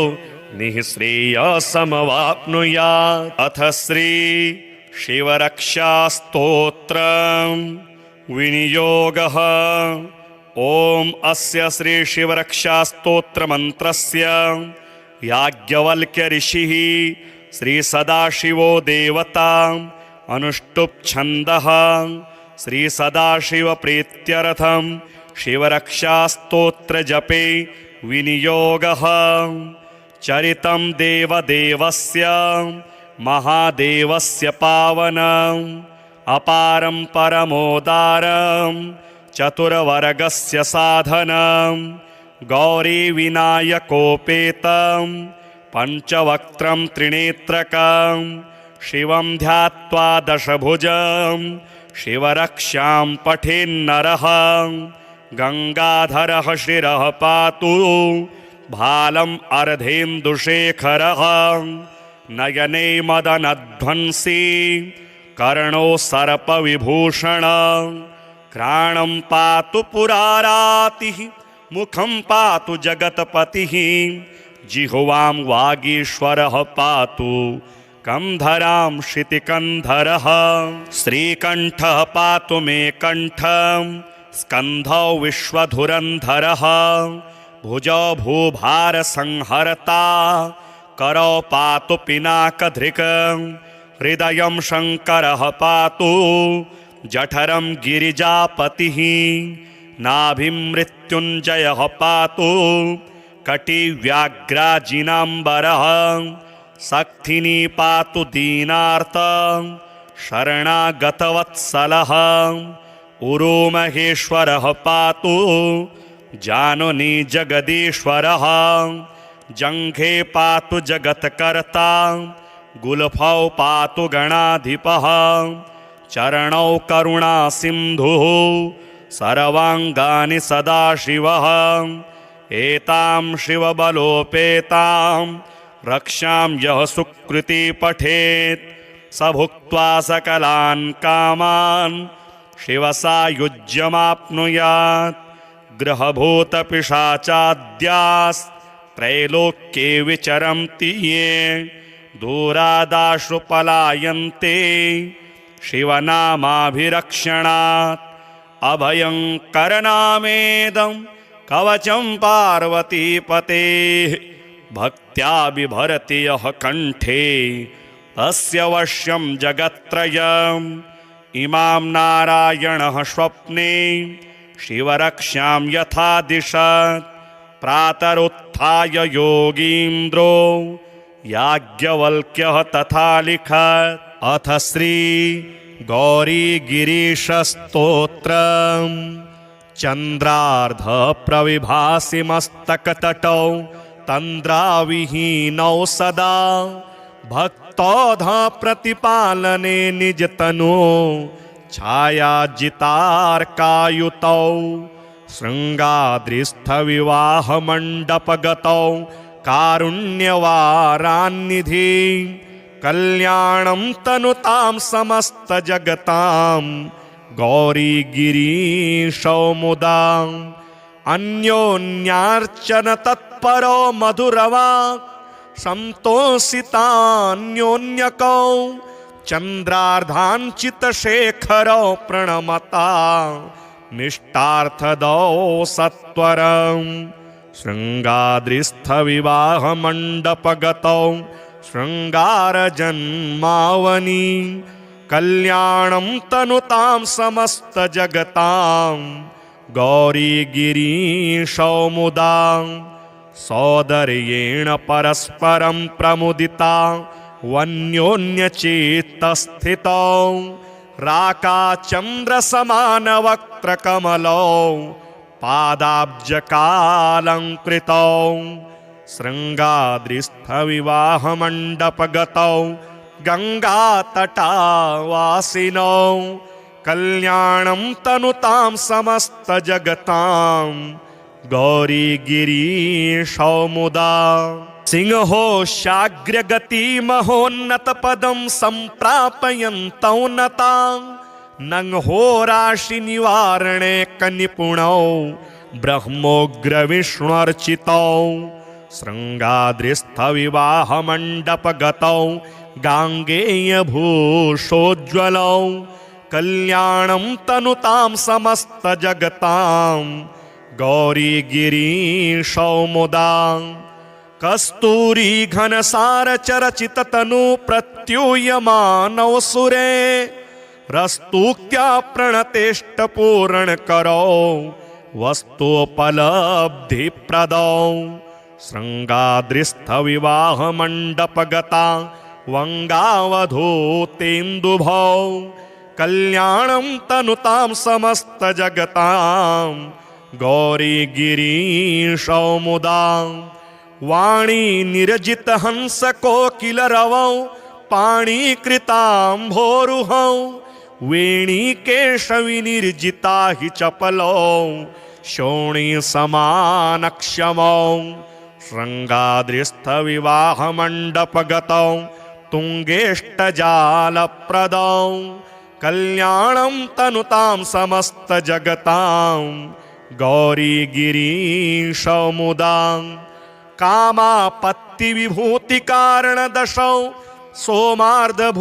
निःश्रेयसमवाप्नुयात्। अथ श्री शिवरक्षास्तोत्रं विनियोगः। ॐ अस्य श्री शिवरक्षास्तोत्रमन्त्रस्य याज्ञवल्क्य ऋषिः श्री सदाशिवो देवता अनुष्टुप् छन्दः श्री सदाशिव प्रीत्यर्थं शिवरक्षास्तोत्र जपे विनियोगः। चरितं देवदेवस्य महादेवस्य पावनं अपारं परमोदारं चतुर्वर्गस्य साधनं गौरीविनायकोपेतं पञ्चवक्त्रं त्रिनेत्रकं शिवं ध्यात्वा दशभुजं शिवरक्षां पठेन्नरः गङ्गाधरः शिरः पातु भालम् अर्धेन्दुशेखरः नयने मदनध्वंसी कर्णो सर्पविभूषण घ्राणं पातु पुरारातिः मुखं पातु जगत्पतिः जिह्वां वागीश्वरः पातु कंधरां क्षितिकन्धरः श्रीकण्ठः पातु मे कण्ठं स्कन्धौ विश्वधुरन्धरः भुजौ भूभारसंहर्ता करौ पातु पिनाकधृक् हृदयं शङ्करः पातु जठरं गिरिजापतिः नाभिं मृत्युञ्जयः पातु कटिव्याघ्राजिनाम्बरः सक्थिनी पातु दीनार्त शरणागतवत्सलः उरुमहेश्वरः पातु जानुनी जगदीश्वरः जङ्घे पातु जगत्कर्ता गुल्फौ पातु गणाधिपः चरणौ करुणासिन्धुः सर्वाङ्गानि सदाशिवः एतां शिवबलोपेतां रक्षां यः सुकृती पठेत् स भुक्त्वा सकलान् कामान् शिवसायुज्यमाप्नुयात् ग्रहभूतपिशाचाद्यास्त्रैलोक्ये विचरन्ति ये दूरादाशु पलायन्ते शिवनामाभिरक्षणात् अभयङ्करनामेदं कवचं पार्वतीपतेः भक्त्या बिभरति यः कण्ठे तस्य वश्यं जगत्त्रयम् इमां नारायणः स्वप्ने शिवरक्षां यथा दिशत् प्रातरुत्थाय योगीन्द्रो याज्ञवल्क्यः तथा लिखत् अथ श्री गौरीगिरीशस्तोत्रम् चन्द्रार्ध प्रविभासि मस्तकतटौ तन्द्राविहीनौ सदा भक्तौध प्रतिपालने निजतनो छायाजितार्कायुतौ शृङ्गाद्रिस्थविवाहमण्डपगतौ कारुण्यवारान्निधि कल्याणं तनुतां समस्तजगतां गौरीगिरीशौ मुदा अन्योन्यार्चन तत्परो मधुरवाक् संतोषितान्योन्यकौ चन्द्रार्धाञ्चितशेखरौ प्रणमता निष्ठार्थदौ सत्वरं शृङ्गाद्रिस्थविवाहमण्डपगतौ शृङ्गारजन्मावनि कल्याणं तनुतां समस्तजगतां गौरीगिरीशौ मुदा सौदर्येण परस्परं प्रमुदिता वन्योन्यचित्तस्थितौ राकाचन्द्रसमानवक्त्रकमलौ पादाब्जकालङ्कृतौ शृङ्गाद्रिस्थविवाहमण्डपगतौ गङ्गातटावासिनौ कल्याणं तनुतां समस्तजगतां गौरीगिरीशौ मुदा सिंहो शाग्रगतिमहोन्नतपदं सम्प्रापयन्तौ नता नंहोराशिनिवारणे कनिपुणौ ब्रह्मोग्रविष्णुर्चितौ शृङ्गाद्रिस्थविवाहमण्डपगतौ गाङ्गेयभूषोज्ज्वलौ कल्याणं तनुतां समस्तजगतां गौरीगिरीशौ मुदा कस्तूरी घनसारचरचिततनु प्रत्यूयमानौ सुरे रस्तूक्त्या प्रणतेष्टपूरणकरौ वस्तुपलब्धिप्रदौ शृङ्गाद्रिस्थविवाहमण्डपगता वङ्गावधूतेन्दुभौ कल्याणं तनुतां समस्तजगतां गौरीगिरीशौमुदां वाणी निरजितहंसकोकिलरवौ पाणिकृताम्भोरुहौ वेणीकेशविनिर्जिता हि चपलौ शोणीसमानक्षमौ शृङ्गाद्रिस्थविवाहमण्डपगतौ तुङ्गेष्टजालप्रदौ कल्याणं तनुतां समस्तजगतां गौरीगिरीशौमुदां कामापत्तिविभूतिकारणदशौ सोमार्धभूषोज्ज्वलौ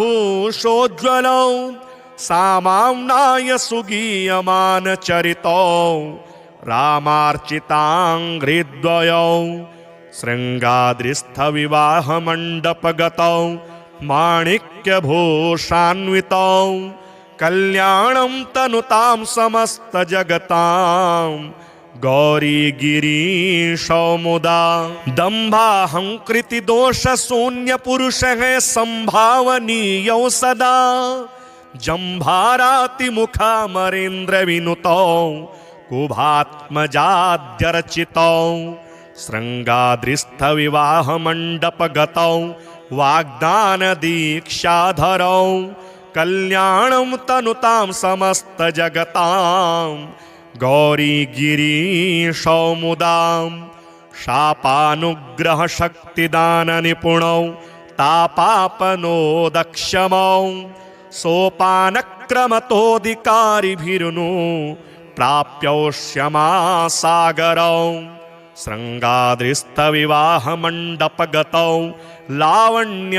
सामाम्नाय सुगीयमानचरितौ रामार्चिताङ्घ्रिद्वयौ शृङ्गाद्रिस्थविवाहमण्डपगतौ माणिक्यभूषान्वितौ कल्याणं तनुतां समस्तजगतां गौरीगिरीशौमुदां दम्भाहङ्कृतिदोषशून्यपुरुषः सम्भावनीयौ सदा जम्भारातिमुखामरेन्द्रविनुतौ कुभात्मजाद्यर्चितौ शृङ्गाद्रिस्थविवाहमण्डपगतौ वाग्दानदीक्षाधरौ कल्याणं तनुतां समस्तजगतां गौरीगिरीशौमुदां शापानुग्रहशक्तिदाननिपुणौ तापापनोदक्षमौ सोपानक्रमतोऽधिकारिभिरुनु प्राप्यौष्यमासागरौ शृङ्गाद्रिस्थविवाहमण्डपगतौ लावण्यपाथोनिधि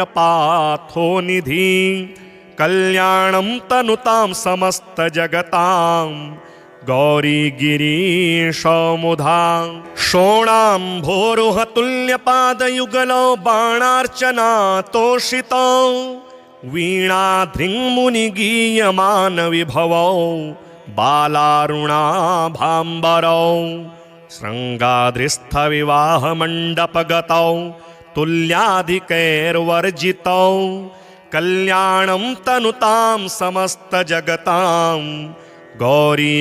कल्याणं तनुतां समस्तजगतां गौरीगिरीशौमुदां शोणाम्भोरुहतुल्यपादयुगलौ बाणार्चनातोषितौ वीणाधृङ्मुनिगीयमानविभवौ बालारुणाभाम्बरौ शृङ्गाद्रिस्थविवाहमण्डपगतौ तुल्याधिकैर्वर्जितौ कल्याणं तनुतां समस्तजगतां गौरीगिरीशौमुदां